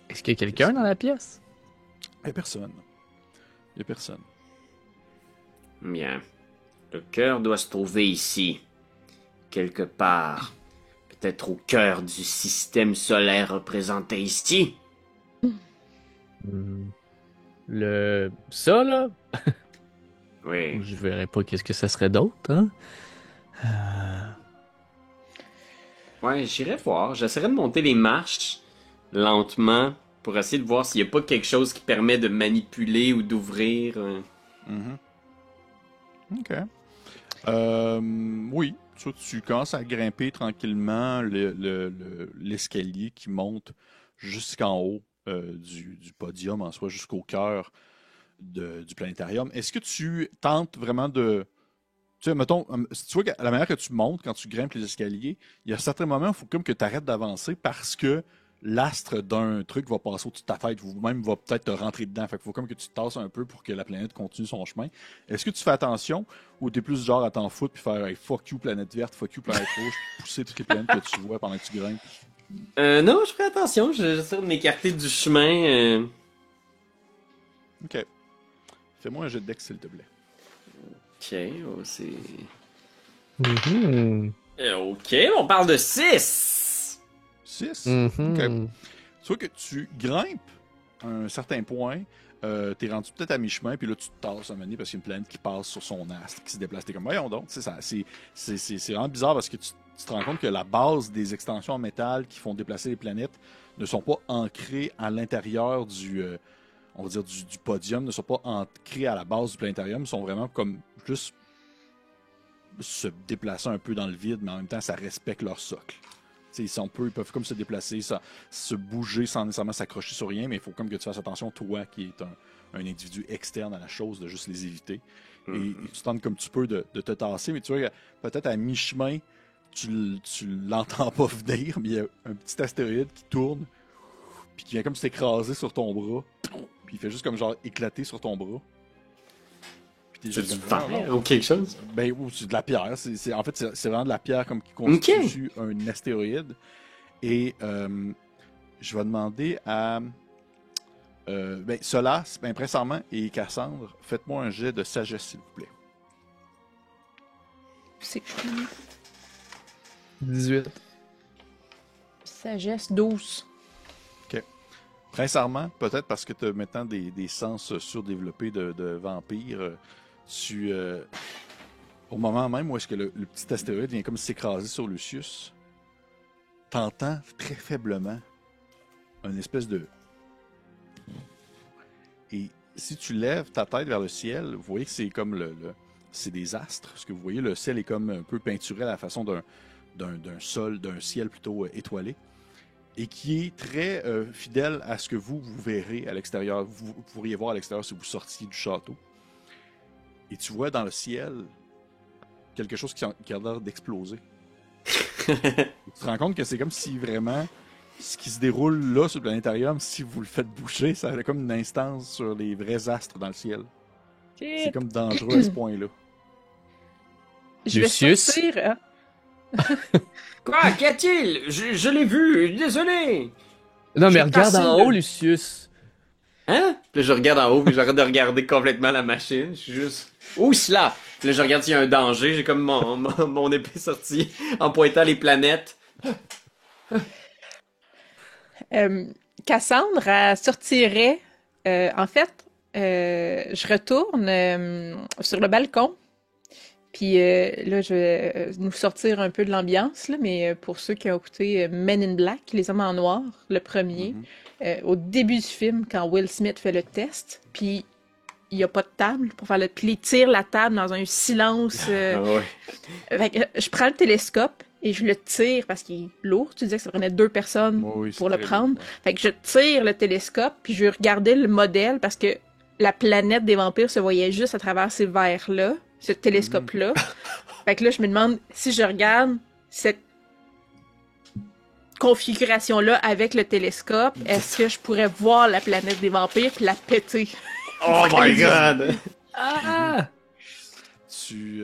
Est-ce qu'il y a quelqu'un dans la pièce? Il n'y a personne. Il n'y a personne. Bien. Le cœur doit se trouver ici. Quelque part. Peut-être au cœur du système solaire représenté ici. Ça, là? Oui. Je verrais pas qu'est-ce que ça serait d'autre, hein? Ouais, j'irai voir. J'essaierai de monter les marches lentement pour essayer de voir s'il n'y a pas quelque chose qui permet de manipuler ou d'ouvrir. Mhm. OK. Oui, tu commences à grimper tranquillement l'escalier qui monte jusqu'en haut du podium, en soi, jusqu'au cœur du planétarium. Est-ce que tu tentes vraiment de... Tu sais, mettons, tu vois, la manière que tu montes quand tu grimpes les escaliers, il y a certains moments où il faut comme que tu arrêtes d'avancer parce que l'astre d'un truc va passer au-dessus de ta tête ou même va peut-être te rentrer dedans. Fait qu'il faut comme que tu te tasses un peu pour que la planète continue son chemin. Est-ce que tu fais attention ou t'es plus genre à t'en foutre puis faire hey, fuck you planète verte, fuck you planète rouge, puis pousser toutes les planètes que tu vois pendant que tu grimpes? Non, je ferai attention. J'essaie de m'écarter du chemin. Ok. Fais-moi un jet de dex, s'il te plaît. Ok, oh, c'est... Mhm. Ok, on parle de 6! 6. Mhm. Ok. Tu vois que tu grimpes à un certain point, t'es rendu peut-être à mi-chemin, puis là tu te tasses un moment donné parce qu'il y a une planète qui passe sur son astre, qui se déplace. T'es comme, voyons donc, tu sais, c'est vraiment bizarre parce que tu te rends compte que la base des extensions en métal qui font déplacer les planètes ne sont pas ancrées à l'intérieur on va dire du podium, ne sont pas ancrées à la base du planétarium, sont vraiment comme juste se déplacer un peu dans le vide, mais en même temps ça respecte leur socle. Ils peuvent comme se déplacer, se bouger sans nécessairement s'accrocher sur rien, mais il faut comme que tu fasses attention, toi, qui est un individu externe à la chose, de juste les éviter. Et tu tentes comme tu peux de te tasser, mais tu vois, peut-être à mi-chemin, tu l'entends pas venir, mais il y a un petit astéroïde qui tourne, puis qui vient comme s'écraser sur ton bras, puis il fait juste comme genre éclater sur ton bras. C'est du verre ou quelque chose? Ben, ou c'est de la pierre. En fait, c'est vraiment de la pierre comme qui constitue un astéroïde. Et je vais demander à Solas, Impressarment et Cassandre, faites-moi un jet de sagesse, s'il vous plaît. C'est que je connais. 18. Sagesse 12. Sincèrement, peut-être parce que tu as maintenant des sens surdéveloppés de vampire, au moment même où est-ce que le petit astéroïde vient comme s'écraser sur Lucius, t'entends très faiblement une espèce de... Et si tu lèves ta tête vers le ciel, vous voyez que c'est comme c'est des astres. Ce que vous voyez, le ciel est comme un peu peinturé à la façon d'un ciel plutôt étoilé. Et qui est très fidèle à ce que vous verrez à l'extérieur. Vous pourriez voir à l'extérieur si vous sortiez du château. Et tu vois dans le ciel quelque chose qui a l'air d'exploser. Tu te rends compte que c'est comme si vraiment ce qui se déroule là sur le planétarium, si vous le faites bouger, ça a comme une instance sur les vrais astres dans le ciel. C'est comme dangereux à ce point-là. Je vais Lucius? sortir... hein. Quoi? Qu'y a-t-il? Je l'ai vu, désolé! Non, mais Je suis regarde en passé haut, de- Lucius. Hein? Puis là, je regarde en haut, puis j'arrête de regarder complètement la machine. Je suis juste... Où cela? Puis là, je regarde s'il y a un danger. J'ai comme mon épée sortie en pointant les planètes. Cassandre, elle sortirait. En fait, je retourne sur le balcon. Puis là, je vais nous sortir un peu de l'ambiance, là, mais pour ceux qui ont écouté Men in Black, Les Hommes en Noir, le premier, au début du film, quand Will Smith fait le test, puis il n'y a pas de table pour faire le... Puis il tire la table dans un silence. Ah ouais. Fait que, je prends le télescope et je le tire parce qu'il est lourd. Tu disais que ça prenait 2 personnes Oui, c'est pour le très prendre. lourd, ouais. Fait que je tire le télescope puis je regardais le modèle parce que la planète des vampires se voyait juste à travers ces verres-là, ce télescope-là. Fait que là, je me demande si je regarde cette configuration-là avec le télescope, est-ce que je pourrais voir la planète des vampires puis la péter? Oh my god! Ah! Tu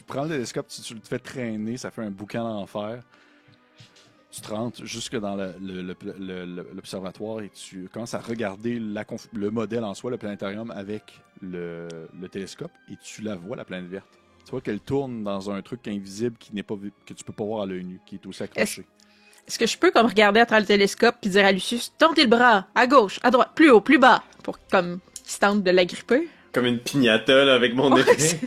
prends le télescope, tu le fais traîner, ça fait un boucan d'enfer. Tu te rentres jusque dans l'observatoire et tu commences à regarder le modèle en soi, le planétarium, avec le télescope, et tu la vois, la planète verte. Tu vois qu'elle tourne dans un truc invisible qui n'est pas que tu peux pas voir à l'œil nu, qui est aussi accroché. Est-ce que je peux comme regarder à travers le télescope puis dire à Lucius, tendez le bras, à gauche, à droite, plus haut, plus bas, pour comme qu'il se tente de l'agripper? Comme une piñata, là, avec mon Ouais, épée. c'est-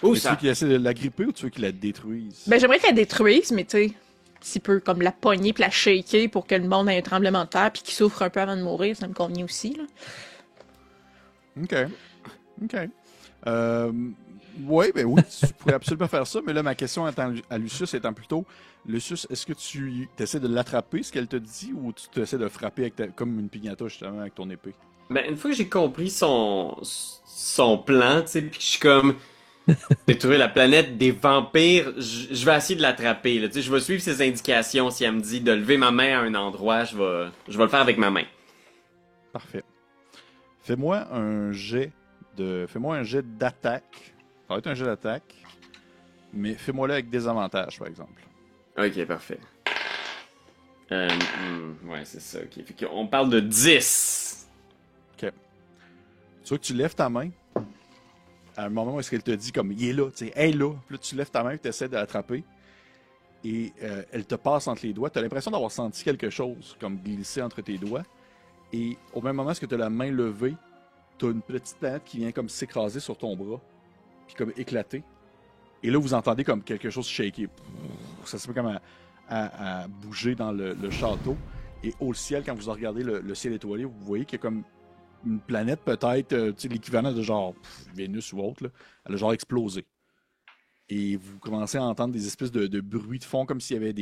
Où Tu veux ça? qu'il essaie de la gripper ou tu veux qu'il la détruise? Ben, j'aimerais qu'elle détruise, mais tu sais, s'il peut comme la pogner puis la shaker pour que le monde ait un tremblement de terre puis qu'il souffre un peu avant de mourir, ça me convient aussi, là. OK. Ouais, ben oui, tu pourrais absolument faire ça, mais là, ma question à Lucius étant plutôt, Lucius, est-ce que tu essaies de l'attraper, ce qu'elle te dit, ou tu essaies de frapper comme une piñata, justement, avec ton épée? Ben, une fois que j'ai compris son plan, tu sais, pis que je suis comme... J'ai trouvé la planète des vampires, je vais essayer de l'attraper, là, tu sais, je vais suivre ses indications. Si elle me dit de lever ma main à un endroit, je vais le faire avec ma main. Parfait. Fais-moi un jet d'attaque. Ça va être un jet d'attaque, mais fais-moi-le avec des avantages, par exemple. Ok, parfait. Ouais, c'est ça, ok. Fait qu'on parle de 10. Tu vois que tu lèves ta main, à un moment où est-ce qu'elle te dit comme, il est là, tu sais, elle est là. Puis là, tu lèves ta main et tu essaies de l'attraper. Et elle te passe entre les doigts. Tu as l'impression d'avoir senti quelque chose, comme glisser entre tes doigts. Et au même moment où tu as la main levée, tu as une petite planète qui vient comme s'écraser sur ton bras, puis comme éclater. Et là, vous entendez comme quelque chose shaker. Ça se met comme à bouger dans le château. Et au ciel, quand vous regardez le ciel étoilé, vous voyez qu'il y a comme une planète peut-être, tu sais, l'équivalent de genre Vénus ou autre, là, elle a genre explosé. Et vous commencez à entendre des espèces de bruits de fond, comme s'il y avait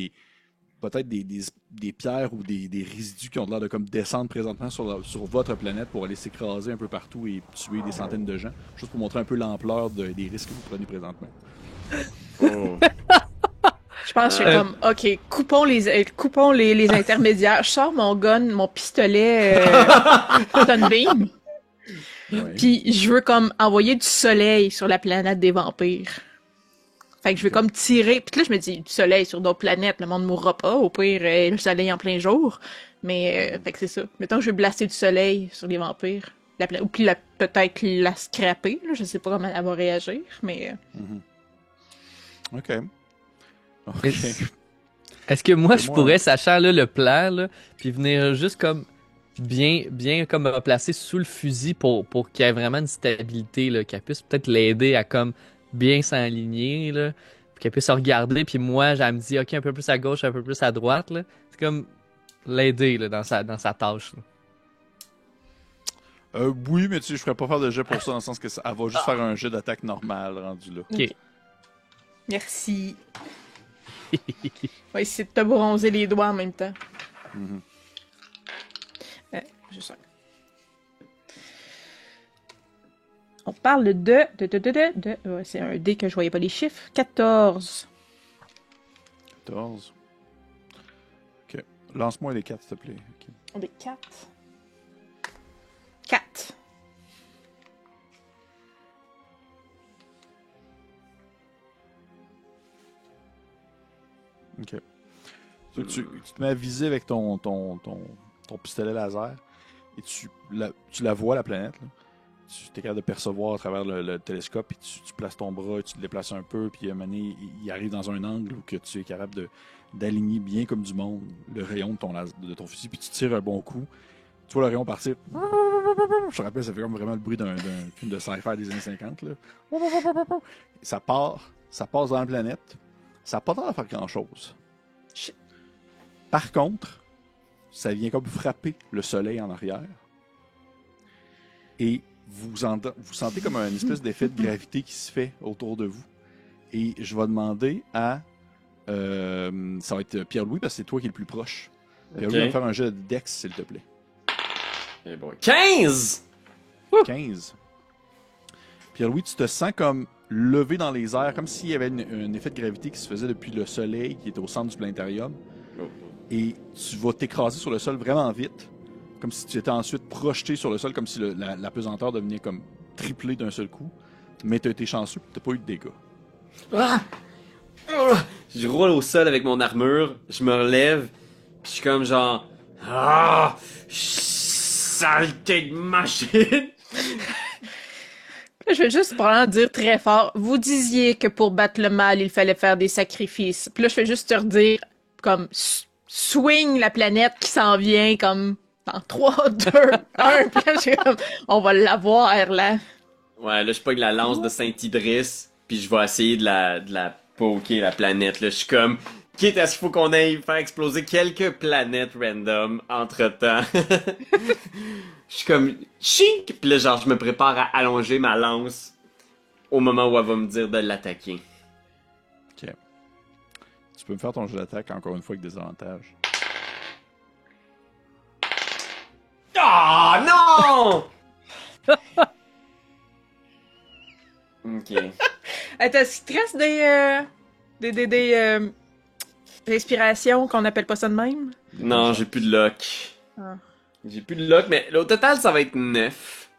peut-être des pierres ou des résidus qui ont l'air de comme descendre présentement sur votre planète pour aller s'écraser un peu partout et tuer des centaines de gens. Juste pour montrer un peu l'ampleur des risques que vous prenez présentement. Oh. Je pense que je suis comme, ok, coupons les intermédiaires. Je sors mon gun, mon pistolet Sunbeam, Ouais. puis je veux comme envoyer du soleil sur la planète des vampires. Fait que je veux comme tirer. Puis là, je me dis, du soleil sur d'autres planètes, le monde ne mourra pas. Au pire, le soleil en plein jour. Mais, fait que c'est ça. Mettons que je veux blaster du soleil sur les vampires. Ou puis peut-être la scraper. Là, je sais pas comment elle va réagir, mais... OK. OK. Et- Est-ce que moi, je Fais-moi pourrais, sachant là, le plan, là, puis venir juste comme bien comme me placer sous le fusil pour qu'il y ait vraiment une stabilité, là, qu'elle puisse peut-être l'aider à comme bien s'aligner, là, puis qu'elle puisse regarder, puis moi, elle me dit, ok, un peu plus à gauche, un peu plus à droite, là. C'est comme l'aider là, dans sa tâche. Là. Oui, mais tu sais, je ferais pas faire de jet pour ça, dans le sens que elle va juste faire un jet d'attaque normal rendu là. Ok. Merci. Ouais, c'est de te bronzer les doigts en même temps. Mhm. Juste un. On parle de... Ouais, c'est un dé que je voyais pas les chiffres. 14. 14. Ok. Lance-moi les 4, s'il te plaît. Ok. On est 4. 4. Ok. Tu te mets à viser avec ton pistolet laser et tu la vois, la planète. Là. Tu es capable de percevoir à travers le télescope et tu places ton bras, tu te déplaces un peu, puis à un moment donné, il arrive dans un angle où que tu es capable d'aligner bien comme du monde le rayon de ton fusil, puis tu tires un bon coup. Tu vois le rayon partir. Je te rappelle, ça fait comme vraiment le bruit d'un film de sci-fi des années 50. Là. Ça passe dans la planète. Ça n'a pas l'air de faire grand-chose. Par contre, ça vient comme frapper le soleil en arrière. Et vous sentez comme un espèce d'effet de gravité qui se fait autour de vous. Et je vais demander à... ça va être Pierre-Louis, parce que c'est toi qui es le plus proche. Pierre-Louis, va me faire un jet de Dex, s'il te plaît. Eh bon. 15! 15. Pierre-Louis, tu te sens comme levé dans les airs, comme s'il y avait un effet de gravité qui se faisait depuis le soleil qui était au centre du planétarium. Et tu vas t'écraser sur le sol vraiment vite, comme si tu étais ensuite projeté sur le sol, comme si la pesanteur devenait comme triplée d'un seul coup. Mais tu as été chanceux, tu n'as pas eu de dégâts. Ah! Ah! Je roule au sol avec mon armure, je me relève, pis je suis comme genre... Ah! Saleté de machine! Je vais juste probablement dire très fort, vous disiez que pour battre le mal, il fallait faire des sacrifices. Puis là, je vais juste te redire, comme, swing la planète qui s'en vient, comme, dans 3, 2, 1. Puis là, j'ai comme, on va l'avoir, là. Ouais, là, je pogne la lance de Saint-Idriss, puis je vais essayer de la poker, la planète, là. Je suis comme, quitte à ce qu'il faut qu'on aille faire exploser quelques planètes random entre-temps. Je suis comme, chink! Puis là, genre, je me prépare à allonger ma lance au moment où elle va me dire de l'attaquer. Ok. Tu peux me faire ton jeu d'attaque encore une fois avec des avantages. Ah, non! Ok. T'as stress des respirations qu'on appelle pas ça de même? Non, j'ai plus de luck. Ah. J'ai plus de luck, mais là, au total, ça va être 9.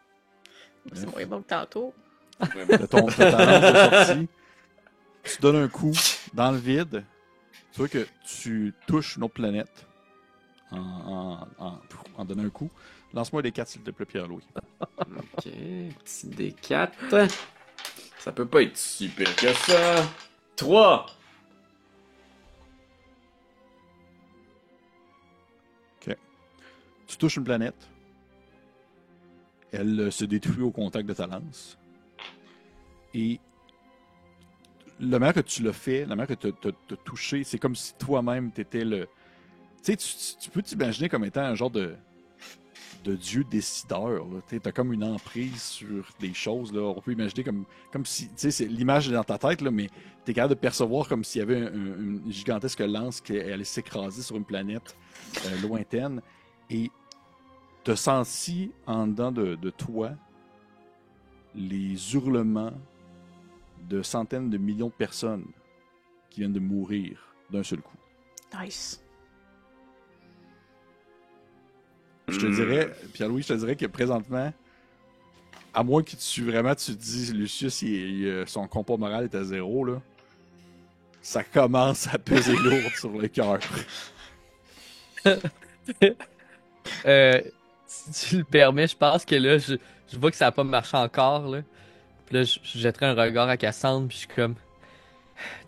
C'est moins bon que tantôt. De ton talent de sortie, tu donnes un coup dans le vide. Tu vois que tu touches une autre planète en donnant un coup. Lance-moi les 4, s'il te plaît, Pierre-Louis. Ok, petit D4. Ça peut pas être si pire que ça. 3! Tu touches une planète. Elle se détruit au contact de ta lance. Et la manière que tu l'as fait, la manière que tu as touché, c'est comme si toi-même t'étais le... Tu sais, tu peux t'imaginer comme étant un genre de dieu décideur. Tu as comme une emprise sur des choses. Là. On peut imaginer comme si... Tu sais, l'image est dans ta tête, là, mais tu es capable de percevoir comme s'il y avait une gigantesque lance qui allait s'écraser sur une planète lointaine. Et t'as senti en dedans de toi les hurlements de centaines de millions de personnes qui viennent de mourir d'un seul coup. Nice. Je te dirais, Pierre-Louis, je te dirais que présentement, à moins que tu te dis, Lucius, son compas moral est à 0, là, ça commence à peser lourd sur le cœur. Si tu le permets, je pense que là, je vois que ça n'a pas marché encore, là. Puis là, je jetterai un regard à Cassandre, puis je suis comme...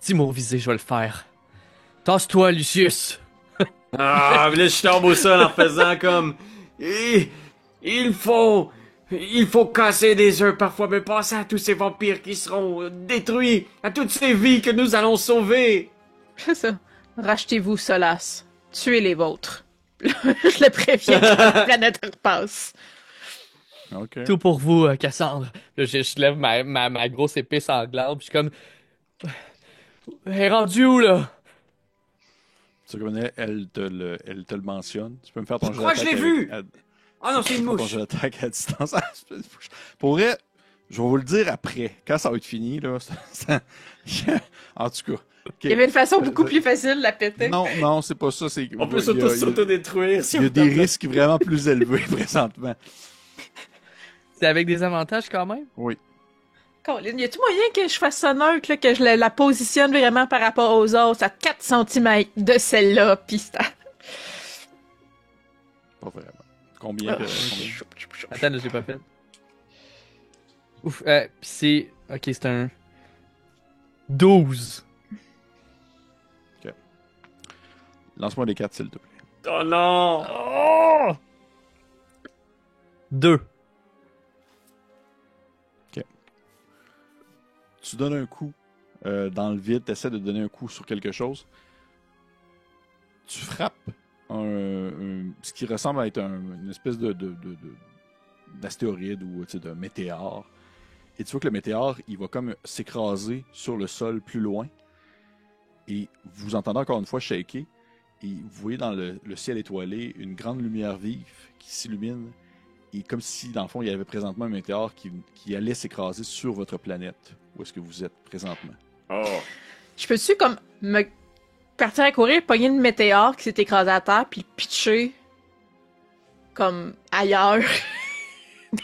Dis-moi au visé, je vais le faire. Tasse-toi, Lucius! Ah, mais là, je tombe au sol en faisant comme... Il faut... Il faut casser des œufs parfois, mais penser à tous ces vampires qui seront détruits, à toutes ces vies que nous allons sauver. C'est ça. Rachetez-vous, Solas. Tuez les vôtres. Je le préviens quand la planète repasse. Ok. Tout pour vous, Cassandre. Là, je lève ma grosse épée sanglante, puis je suis comme... Elle est rendue où, là? Tu connais, elle te le mentionne. Tu peux me faire ton jeu crois que je d'attaque l'ai vu! avec- Ah non, c'est une Ton mouche. jeu d'attaque à distance. Pour vrai, je vais vous le dire après. Quand ça va être fini, là. En tout cas. ok. Il y avait une façon beaucoup plus facile de la péter. Non, c'est pas ça. On peut il y a- s'auto-détruire si Il y a on des tape. risques vraiment plus élevés présentement. C'est avec des avantages quand même? Oui. Colin, y a-tu moyen que je fasse ça neutre, là, que je la positionne vraiment par rapport aux autres, à 4 cm de celle-là, pis c'est à- Pas vraiment. Combien? Combien? Attends, là, je l'ai pas fait. Ouf, pis c'est... Ok, c'est un... 12. Lance-moi les 4, s'il te plaît. Oh non! Oh! 2. Tu donnes un coup dans le vide, tu essaies de donner un coup sur quelque chose. Tu frappes ce qui ressemble à être une espèce d'astéroïde ou tu sais, de météore. Et tu vois que le météore, il va comme s'écraser sur le sol plus loin. Et vous entendez encore une fois shaker. Et vous voyez dans le ciel étoilé une grande lumière vive qui s'illumine. Et comme si, dans le fond, il y avait présentement un météore qui allait s'écraser sur votre planète. Où est-ce que vous êtes présentement? Oh. Je peux-tu, comme, me partir à courir, pogner une météore qui s'est écrasée à terre, puis le pitcher, comme, ailleurs,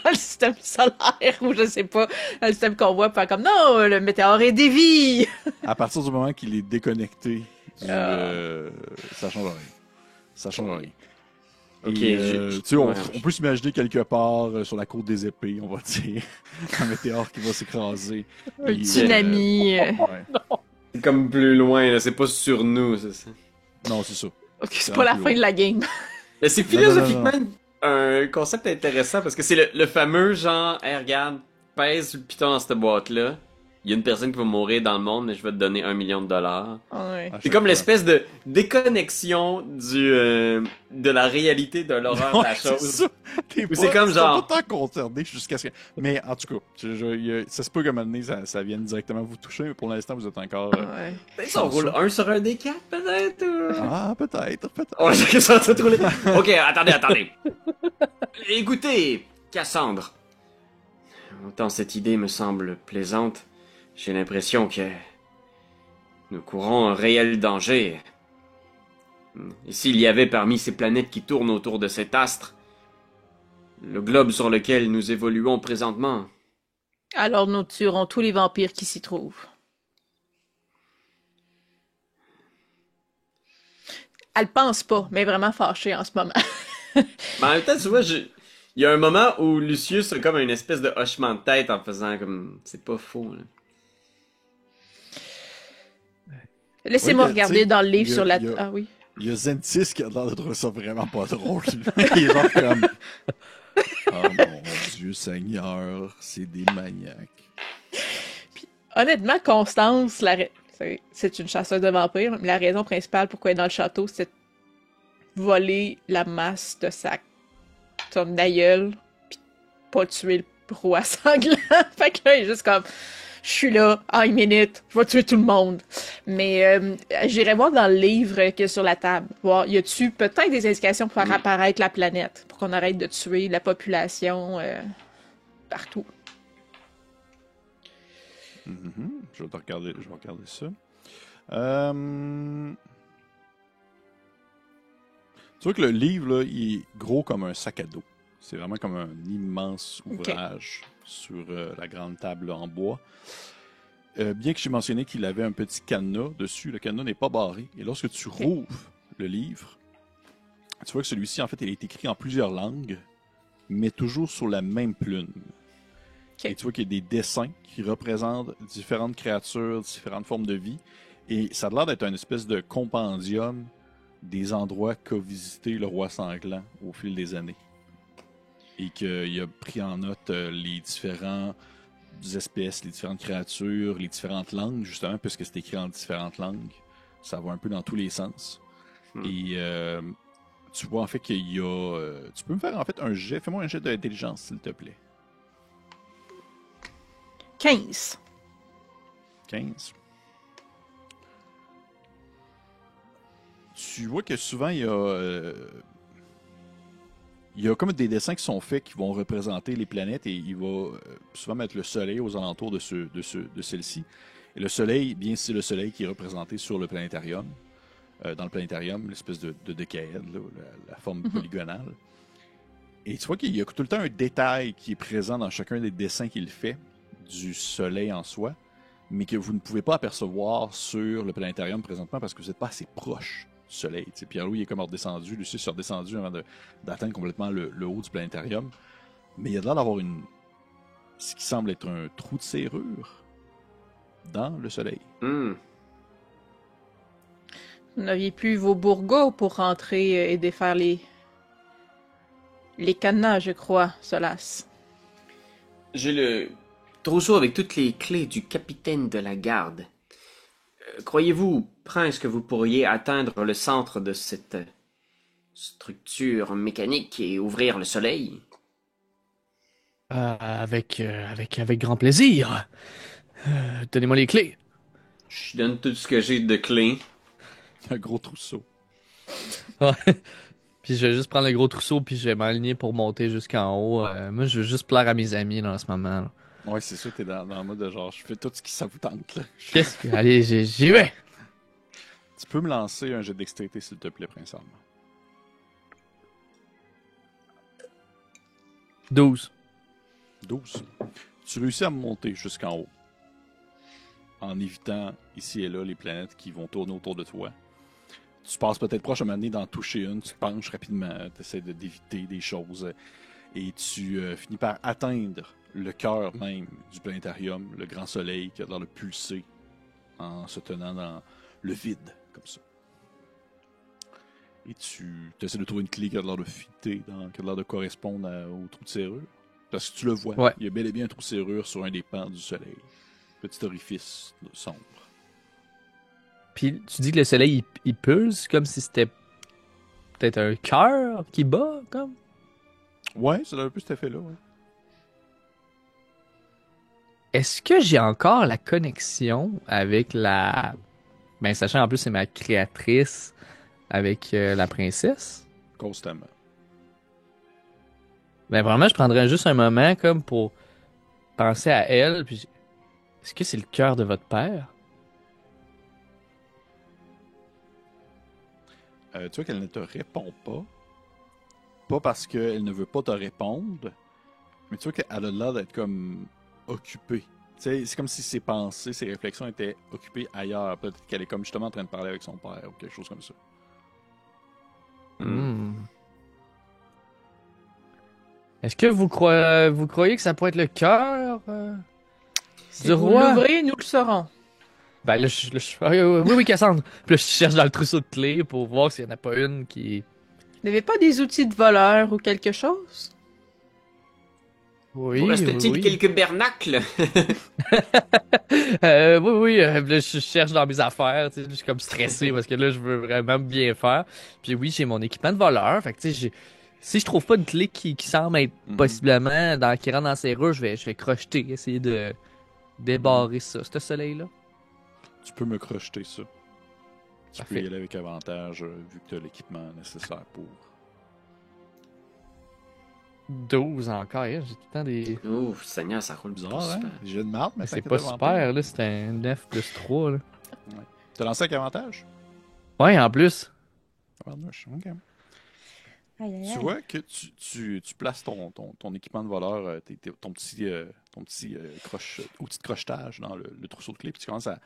dans le système solaire, ou je sais pas, dans le système qu'on voit, faire comme, non, le météore est dévié! À partir du moment qu'il est déconnecté, Ah. ça change rien. Ça change rien. Ok, Et, je- tu sais, on, ouais. on peut s'imaginer quelque part sur la côte des épées, on va dire, un météore qui va s'écraser. Un Et, tsunami. ouais. C'est comme plus loin, là. C'est pas sur nous, c'est ça. Non, c'est ça. Ok, c'est pas la fin de la game. Mais c'est Non, non, non, philosophiquement un concept intéressant parce que c'est le fameux genre, hey, regarde, pèse sur le piton dans cette boîte-là. Il y a une personne qui va mourir dans le monde, mais je vais te donner $1 million. Ouais. À C'est chaque comme fois. l'espèce de déconnexion de la réalité de l'horreur de Ouais, la c'est chose. ça. T'es Ou c'est pas- comme t'es genre- pas tant concerné jusqu'à ce que. Mais en tout cas, ça se peut qu'à un moment donné, ça vienne directement vous toucher, mais pour l'instant, vous êtes encore. Ouais. Peut-être qu'on roule un sur un des 4, peut-être. Ah, peut-être. Oh, j'ai ça tout roulé. Ok, attendez. Écoutez, Cassandre. Autant cette idée me semble plaisante, j'ai l'impression que nous courons un réel danger. Et s'il y avait parmi ces planètes qui tournent autour de cet astre, le globe sur lequel nous évoluons présentement, Alors nous tuerons tous les vampires qui s'y trouvent. Elle pense pas, mais vraiment fâchée en ce moment. mais en même temps, tu vois, il y a un moment où Lucius a comme une espèce de hochement de tête en faisant comme... C'est pas faux, là. Laissez-moi Oui, regarder tu sais, dans le livre il y a- sur la... il y a- Ah oui. Il y a Zentis qui a l'air de trouver ça vraiment pas drôle. Il est genre comme. Oh mon Dieu Seigneur, c'est des maniaques. Honnêtement, Constance, c'est une chasseuse de vampires, mais la raison principale pourquoi elle est dans le château, c'est de voler la masse de son aïeul, pis pas tuer le roi sanglant. Fait que là, il est juste comme, je suis là, en une minute, je vais tuer tout le monde. Mais j'irai voir dans le livre que sur la table, voir, y a-tu peut-être des indications pour faire apparaître la planète, pour qu'on arrête de tuer la population partout. Je vais regarder ça. Tu vois que le livre, là, il est gros comme un sac à dos. C'est vraiment comme un immense ouvrage sur la grande table en bois. Bien que j'ai mentionné qu'il avait un petit cadenas dessus, le cadenas n'est pas barré. Et lorsque tu rouvres le livre, tu vois que celui-ci, en fait, il est écrit en plusieurs langues, mais toujours sur la même plume. Ok. Et tu vois qu'il y a des dessins qui représentent différentes créatures, différentes formes de vie. Et ça a l'air d'être une espèce de compendium des endroits qu'a visité le roi sanglant au fil des années. Et qu'il a pris en note les différentes espèces, les différentes créatures, les différentes langues, justement, puisque c'est écrit en différentes langues. Ça va un peu dans tous les sens. Et tu vois en fait qu'il y a... tu peux me faire en fait un jet. Fais-moi un jet d'intelligence, s'il te plaît. 15. 15. Tu vois que souvent, il y a comme des dessins qui sont faits qui vont représenter les planètes et il va souvent mettre le soleil aux alentours de celle-ci. Et le soleil, bien, c'est le soleil qui est représenté sur le planétarium. Dans le planétarium, l'espèce de décaèdre, là, la forme polygonale. Et tu vois qu'il y a tout le temps un détail qui est présent dans chacun des dessins qu'il fait du soleil en soi, mais que vous ne pouvez pas apercevoir sur le planétarium présentement parce que vous n'êtes pas assez proche du soleil. T'sais, Pierre-Louis est comme redescendu, Lucie est redescendu avant d'atteindre complètement le haut du planétarium. Mais il y a l'air d'avoir ce qui semble être un trou de serrure dans le soleil. Vous n'aviez plus vos bourgots pour rentrer et défaire les cadenas, je crois, Solas. J'ai le trousseau avec toutes les clés du capitaine de la garde. Croyez-vous, prince, que vous pourriez atteindre le centre de cette structure mécanique et ouvrir le soleil? Avec grand plaisir. Donnez-moi les clés. Je donne tout ce que j'ai de clés. Un gros trousseau. Ouais. Puis je vais juste prendre le gros trousseau puis je vais m'aligner pour monter jusqu'en haut. Moi, je veux juste plaire à mes amis là, en ce moment. Là. Ouais, c'est sûr, t'es dans le mode de genre, je fais tout ce qui ça vous tente. Là. Qu'est-ce que... Allez, j'y vais. Tu peux me lancer un jet de dextérité, s'il te plaît, Prince Armand. 12. 12. Tu réussis à monter jusqu'en haut. En évitant ici et là les planètes qui vont tourner autour de toi. Tu passes peut-être proche à un moment donné d'en toucher une, tu te penches rapidement, tu essaies d'éviter des choses et tu finis par atteindre le cœur même du planétarium, le grand soleil qui a l'air de pulser en se tenant dans le vide, comme ça. Et tu essaies de trouver une clé qui a l'air de fitter, qui a l'air de correspondre au trou de serrure. Parce que tu le vois, Ouais. il y a bel et bien un trou de serrure sur un des pans du soleil. Petit orifice sombre. Puis tu dis que le soleil, il pulse comme si c'était peut-être un cœur qui bat, comme. Ouais, ça a un peu cet effet-là, ouais. Est-ce que j'ai encore la connexion avec la... Ben, sachant en plus c'est ma créatrice avec la princesse. Constamment. Ben, vraiment, je prendrais juste un moment comme pour penser à elle, puis... Est-ce que c'est le cœur de votre père? Tu vois qu'elle ne te répond pas. Pas parce qu'elle ne veut pas te répondre, mais tu vois qu'elle a l'air d'être comme occupée. Tu sais, c'est comme si ses pensées, ses réflexions étaient occupées ailleurs. Peut-être qu'elle est comme justement en train de parler avec son père ou quelque chose comme ça. Est-ce que vous croyez que ça pourrait être le cœur Si du vous roi? l'ouvrez, nous le saurons. Ben là, oui, Cassandre. Puis là, je cherche dans le trousseau de clés pour voir s'il n'y en a pas une qui... Vous n'avez pas des outils de voleur ou quelque chose? Oui, Vous reste-t-il oui. quelques bernacles? Oui. Là, je cherche dans mes affaires. Tu sais, je suis comme stressé parce que là, je veux vraiment bien faire. Puis oui, j'ai mon équipement de voleur. Fait que tu sais, si je trouve pas une clé qui semble être possiblement qui rentre dans ses serrure, je vais crocheter, essayer de débarrer ça, ce soleil-là. Tu peux me crocheter ça. Tu Parfait. peux y aller avec avantage vu que tu as l'équipement nécessaire pour. 12 encore, hein, j'ai tout le temps des... Ouf, Seigneur, ça roule Bizarre, pas hein? super. J'ai de marde, mais C'est pas super, là, c'est un 9 plus 3, là. T'as lancé avec avantage? Ouais, en plus. Tabarnouche, ok. Aïe, aïe, Tu aïe. vois que tu places ton équipement de voleur, ton petit outil de crochetage dans le trousseau de clés, puis tu commences à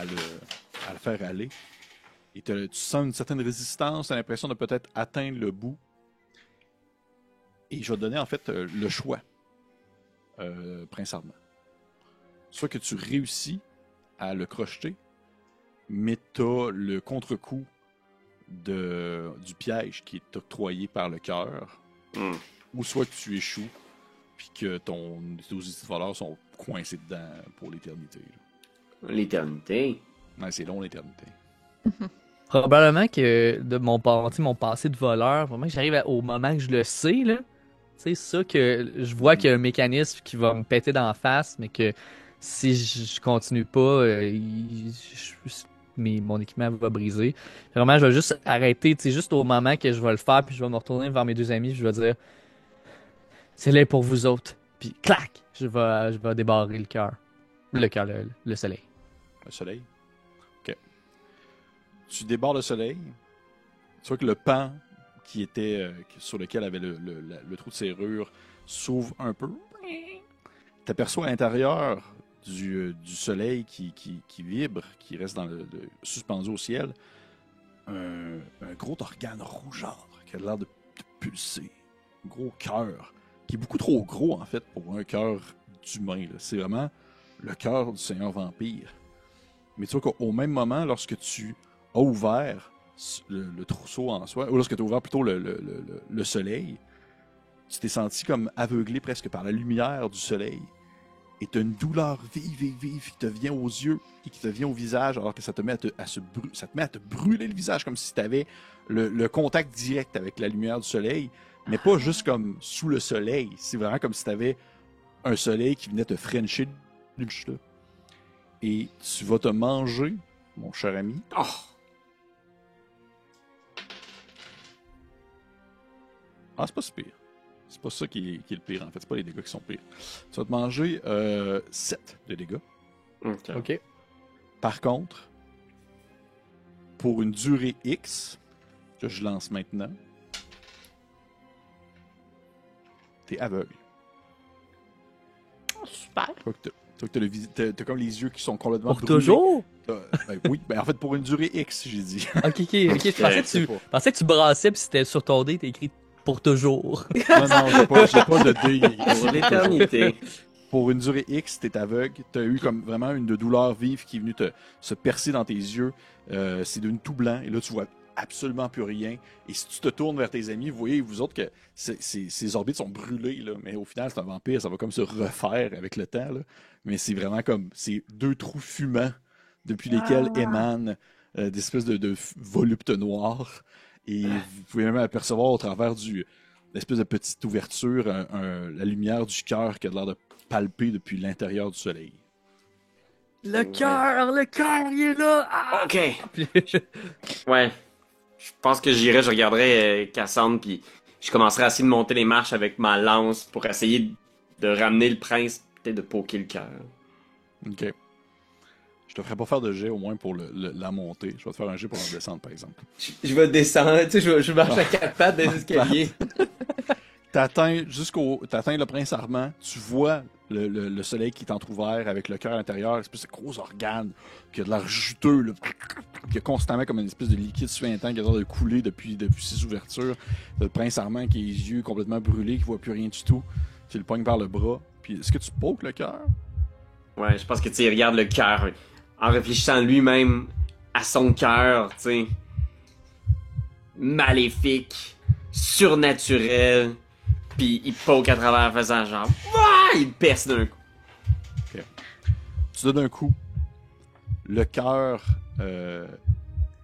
le faire aller. Et tu sens une certaine résistance, tu as l'impression de peut-être atteindre le bout. Et je vais te donner en fait le choix, Prince Armand. Soit que tu réussis à le crocheter, mais t'as le contre-coup du piège qui est octroyé par le cœur, ou soit que tu échoues, puis que tes outils de voleur sont coincés dedans pour l'éternité. Là. L'éternité? Ouais, c'est long, l'éternité. Probablement que de mon passé de voleur, vraiment que j'arrive au moment que je le sais, là. C'est ça que je vois qu'il y a un mécanisme qui va me péter dans la face, mais que si je continue pas, mon équipement va briser. Vraiment, je vais juste arrêter, juste au moment que je vais le faire, puis je vais me retourner vers mes deux amis, puis je vais dire c'est là pour vous autres. Puis clac, je vais débarrer le cœur. Le soleil. Le soleil? Ok. Tu débarres le soleil. Tu vois que le pan sur lequel avait le trou de serrure s'ouvre un peu. T'aperçois à l'intérieur du soleil qui vibre, qui reste suspendu au ciel, un gros organe rougeâtre qui a l'air de pulser. Un gros cœur, qui est beaucoup trop gros en fait pour un cœur d'humain. C'est vraiment le cœur du Seigneur Vampire. Mais tu vois qu'au même moment, lorsque tu as ouvert le trousseau en soi, ou lorsque tu as ouvert plutôt le soleil, tu t'es senti comme aveuglé presque par la lumière du soleil. Et tu as une douleur vive qui te vient aux yeux et qui te vient au visage, alors que ça te met à te brûler le visage comme si tu avais le contact direct avec la lumière du soleil, mais pas juste comme sous le soleil. C'est vraiment comme si tu avais un soleil qui venait te frencher là. Et tu vas te manger, mon cher ami. Oh! Ah, c'est pas si pire. C'est pas ça qui est le pire, en fait. C'est pas les dégâts qui sont pires. Tu vas te manger 7 de dégâts. Ok. Par contre, pour une durée X, que je lance maintenant, t'es aveugle. Oh, super. T'as comme les yeux qui sont complètement Pour brûlés. toujours? Oui, en fait, pour une durée X, j'ai dit. Ok. Je pensais que tu brassais puis c'était sur ton dé, t'es écrit pour toujours. Non, j'ai pas de dé. Pour l'éternité. Pour une durée X, t'es aveugle. T'as eu comme vraiment une douleur vive qui est venue se percer dans tes yeux. C'est devenu tout blanc. Et là, tu vois absolument plus rien. Et si tu te tournes vers tes amis, vous voyez, vous autres, que ces orbites sont brûlées. Là. Mais au final, c'est un vampire. Ça va comme se refaire avec le temps. Là. Mais c'est vraiment comme ces deux trous fumants depuis lesquels émanent des espèces de voluptes noirs. Et vous pouvez même apercevoir au travers l'espèce de petite ouverture la lumière du cœur qui a l'air de palper depuis l'intérieur du soleil. Le cœur, il est là! Ah! Ok! Ouais. Je pense que je regarderai Cassandre, puis je commencerai à essayer de monter les marches avec ma lance pour essayer de ramener le prince, peut-être de poker le cœur. Ok. Je te ferai pas faire de jet au moins pour la montée. Je vais te faire un jet pour la descendre, par exemple. Je vais descendre, tu sais, je marche à 4 pattes des escaliers. T'atteins le prince Armand, tu vois le soleil qui est entrouvert avec le cœur à l'intérieur, une espèce de gros organe qui a de l'air juteux, là, qui a constamment comme une espèce de liquide suintant qui a l'air de couler depuis ses ouvertures. T'as le prince Armand qui a les yeux complètement brûlés, qui voit plus rien du tout. Tu le pognes par le bras. Puis est-ce que tu pokes le cœur? Ouais, je pense que tu sais, il regarde le cœur en réfléchissant lui-même à son cœur, tu sais. Maléfique, surnaturel. Puis il poke à travers en faisant genre Wouah! Il perce d'un coup. Okay. Tu donnes un coup. Le cœur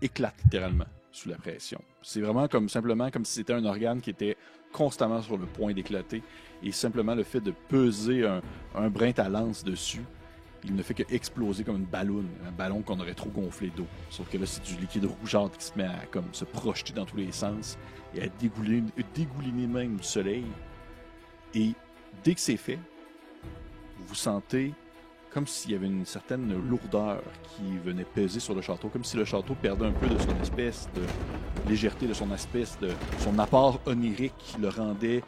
éclate littéralement sous la pression. C'est vraiment simplement comme si c'était un organe qui était constamment sur le point d'éclater. Et simplement le fait de peser un brin à lance dessus, il ne fait que exploser comme un ballon qu'on aurait trop gonflé d'eau. Sauf que là, c'est du liquide rougeâtre qui se met à comme, se projeter dans tous les sens et à dégouliner même du soleil. Et dès que c'est fait, vous sentez comme s'il y avait une certaine lourdeur qui venait peser sur le château, comme si le château perdait un peu de son espèce de légèreté, de son espèce de son apport onirique qui le rendait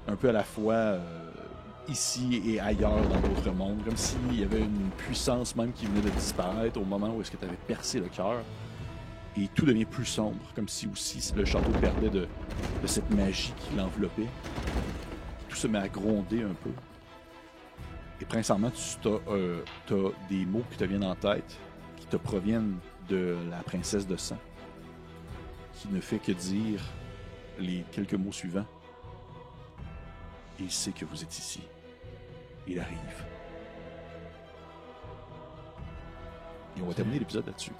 un peu à la fois ici et ailleurs dans d'autres mondes, comme s'il y avait une puissance même qui venait de disparaître au moment où est-ce que tu avais percé le cœur. Et tout devient plus sombre, comme si aussi le château perdait de cette magie qui l'enveloppait. Tout se met à gronder un peu. Et principalement, tu as des mots qui te viennent en tête, qui te proviennent de la princesse de sang, qui ne fait que dire les quelques mots suivants. Il sait que vous êtes ici. Il arrive. Et on va terminer l'épisode là-dessus.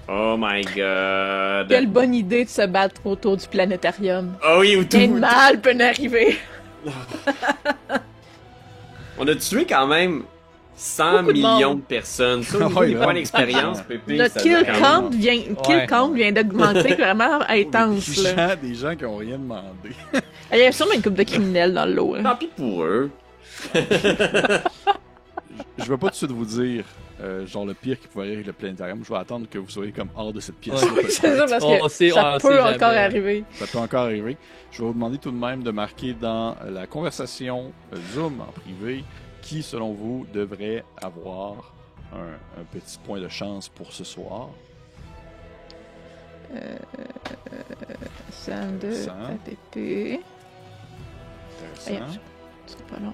Oh my god. Quelle bonne idée de se battre autour du planétarium. Oh oui, ou tout. Quel mal peut nous arriver. On a tué quand même 100 Beaucoup de millions monde. de personnes. Ça, au niveau Ouais, des vraiment. points d'expérience, Pépé, Notre ça kill doit quand même- count vient d'augmenter vraiment intense. Là. Des gens qui n'ont rien demandé. Il y a sûrement une couple de criminels dans le lot. hein. Tant pis pour eux. Je vais pas tout de suite vous dire genre le pire qui pourrait arriver avec le planétarium. Je vais attendre que vous soyez comme hors de cette pièce. Ouais. C'est ça parce que On sait- ça on peut sait encore jamais. arriver. Ça peut encore arriver. Je vais vous demander tout de même de marquer dans la conversation Zoom en privé qui, selon vous, devrait avoir un petit point de chance pour ce soir. Sam de Sam. APP. Intéressant. C'est pas long.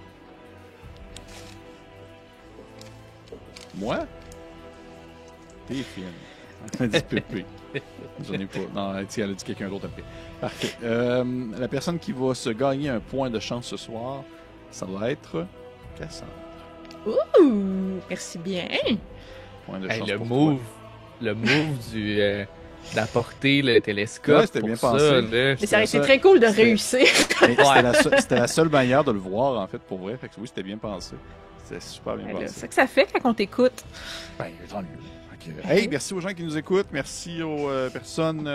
Moi? T'es fine. Elle a dit Pépé. J'en ai pas. Non, elle a dit quelqu'un d'autre après. Parfait. La personne qui va se gagner un point de chance ce soir, ça va être Cassandre. Ouh, merci bien. Point de Hey, chance le pour move du d'apporter le télescope Ouais, c'était pour bien ça, pensé. là. Mais ça aurait été ça. très cool de C'était- réussir. toi. Mais c'était la seule manière de le voir, en fait, pour vrai. Fait que oui, c'était bien pensé. C'était super bien Ben là, pensé. C'est ça que ça fait quand on t'écoute. Ben, tant mieux. Fait que, hey, merci aux gens qui nous écoutent. Merci aux personnes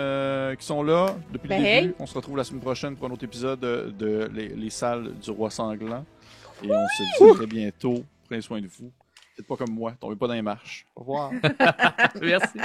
qui sont là depuis le Ben, début. hey. On se retrouve la semaine prochaine pour un autre épisode de les salles du roi sanglant. Et on se dit très bientôt. Prenez soin de vous. Faites pas comme moi. Tombez pas dans les marches. Au revoir. Merci.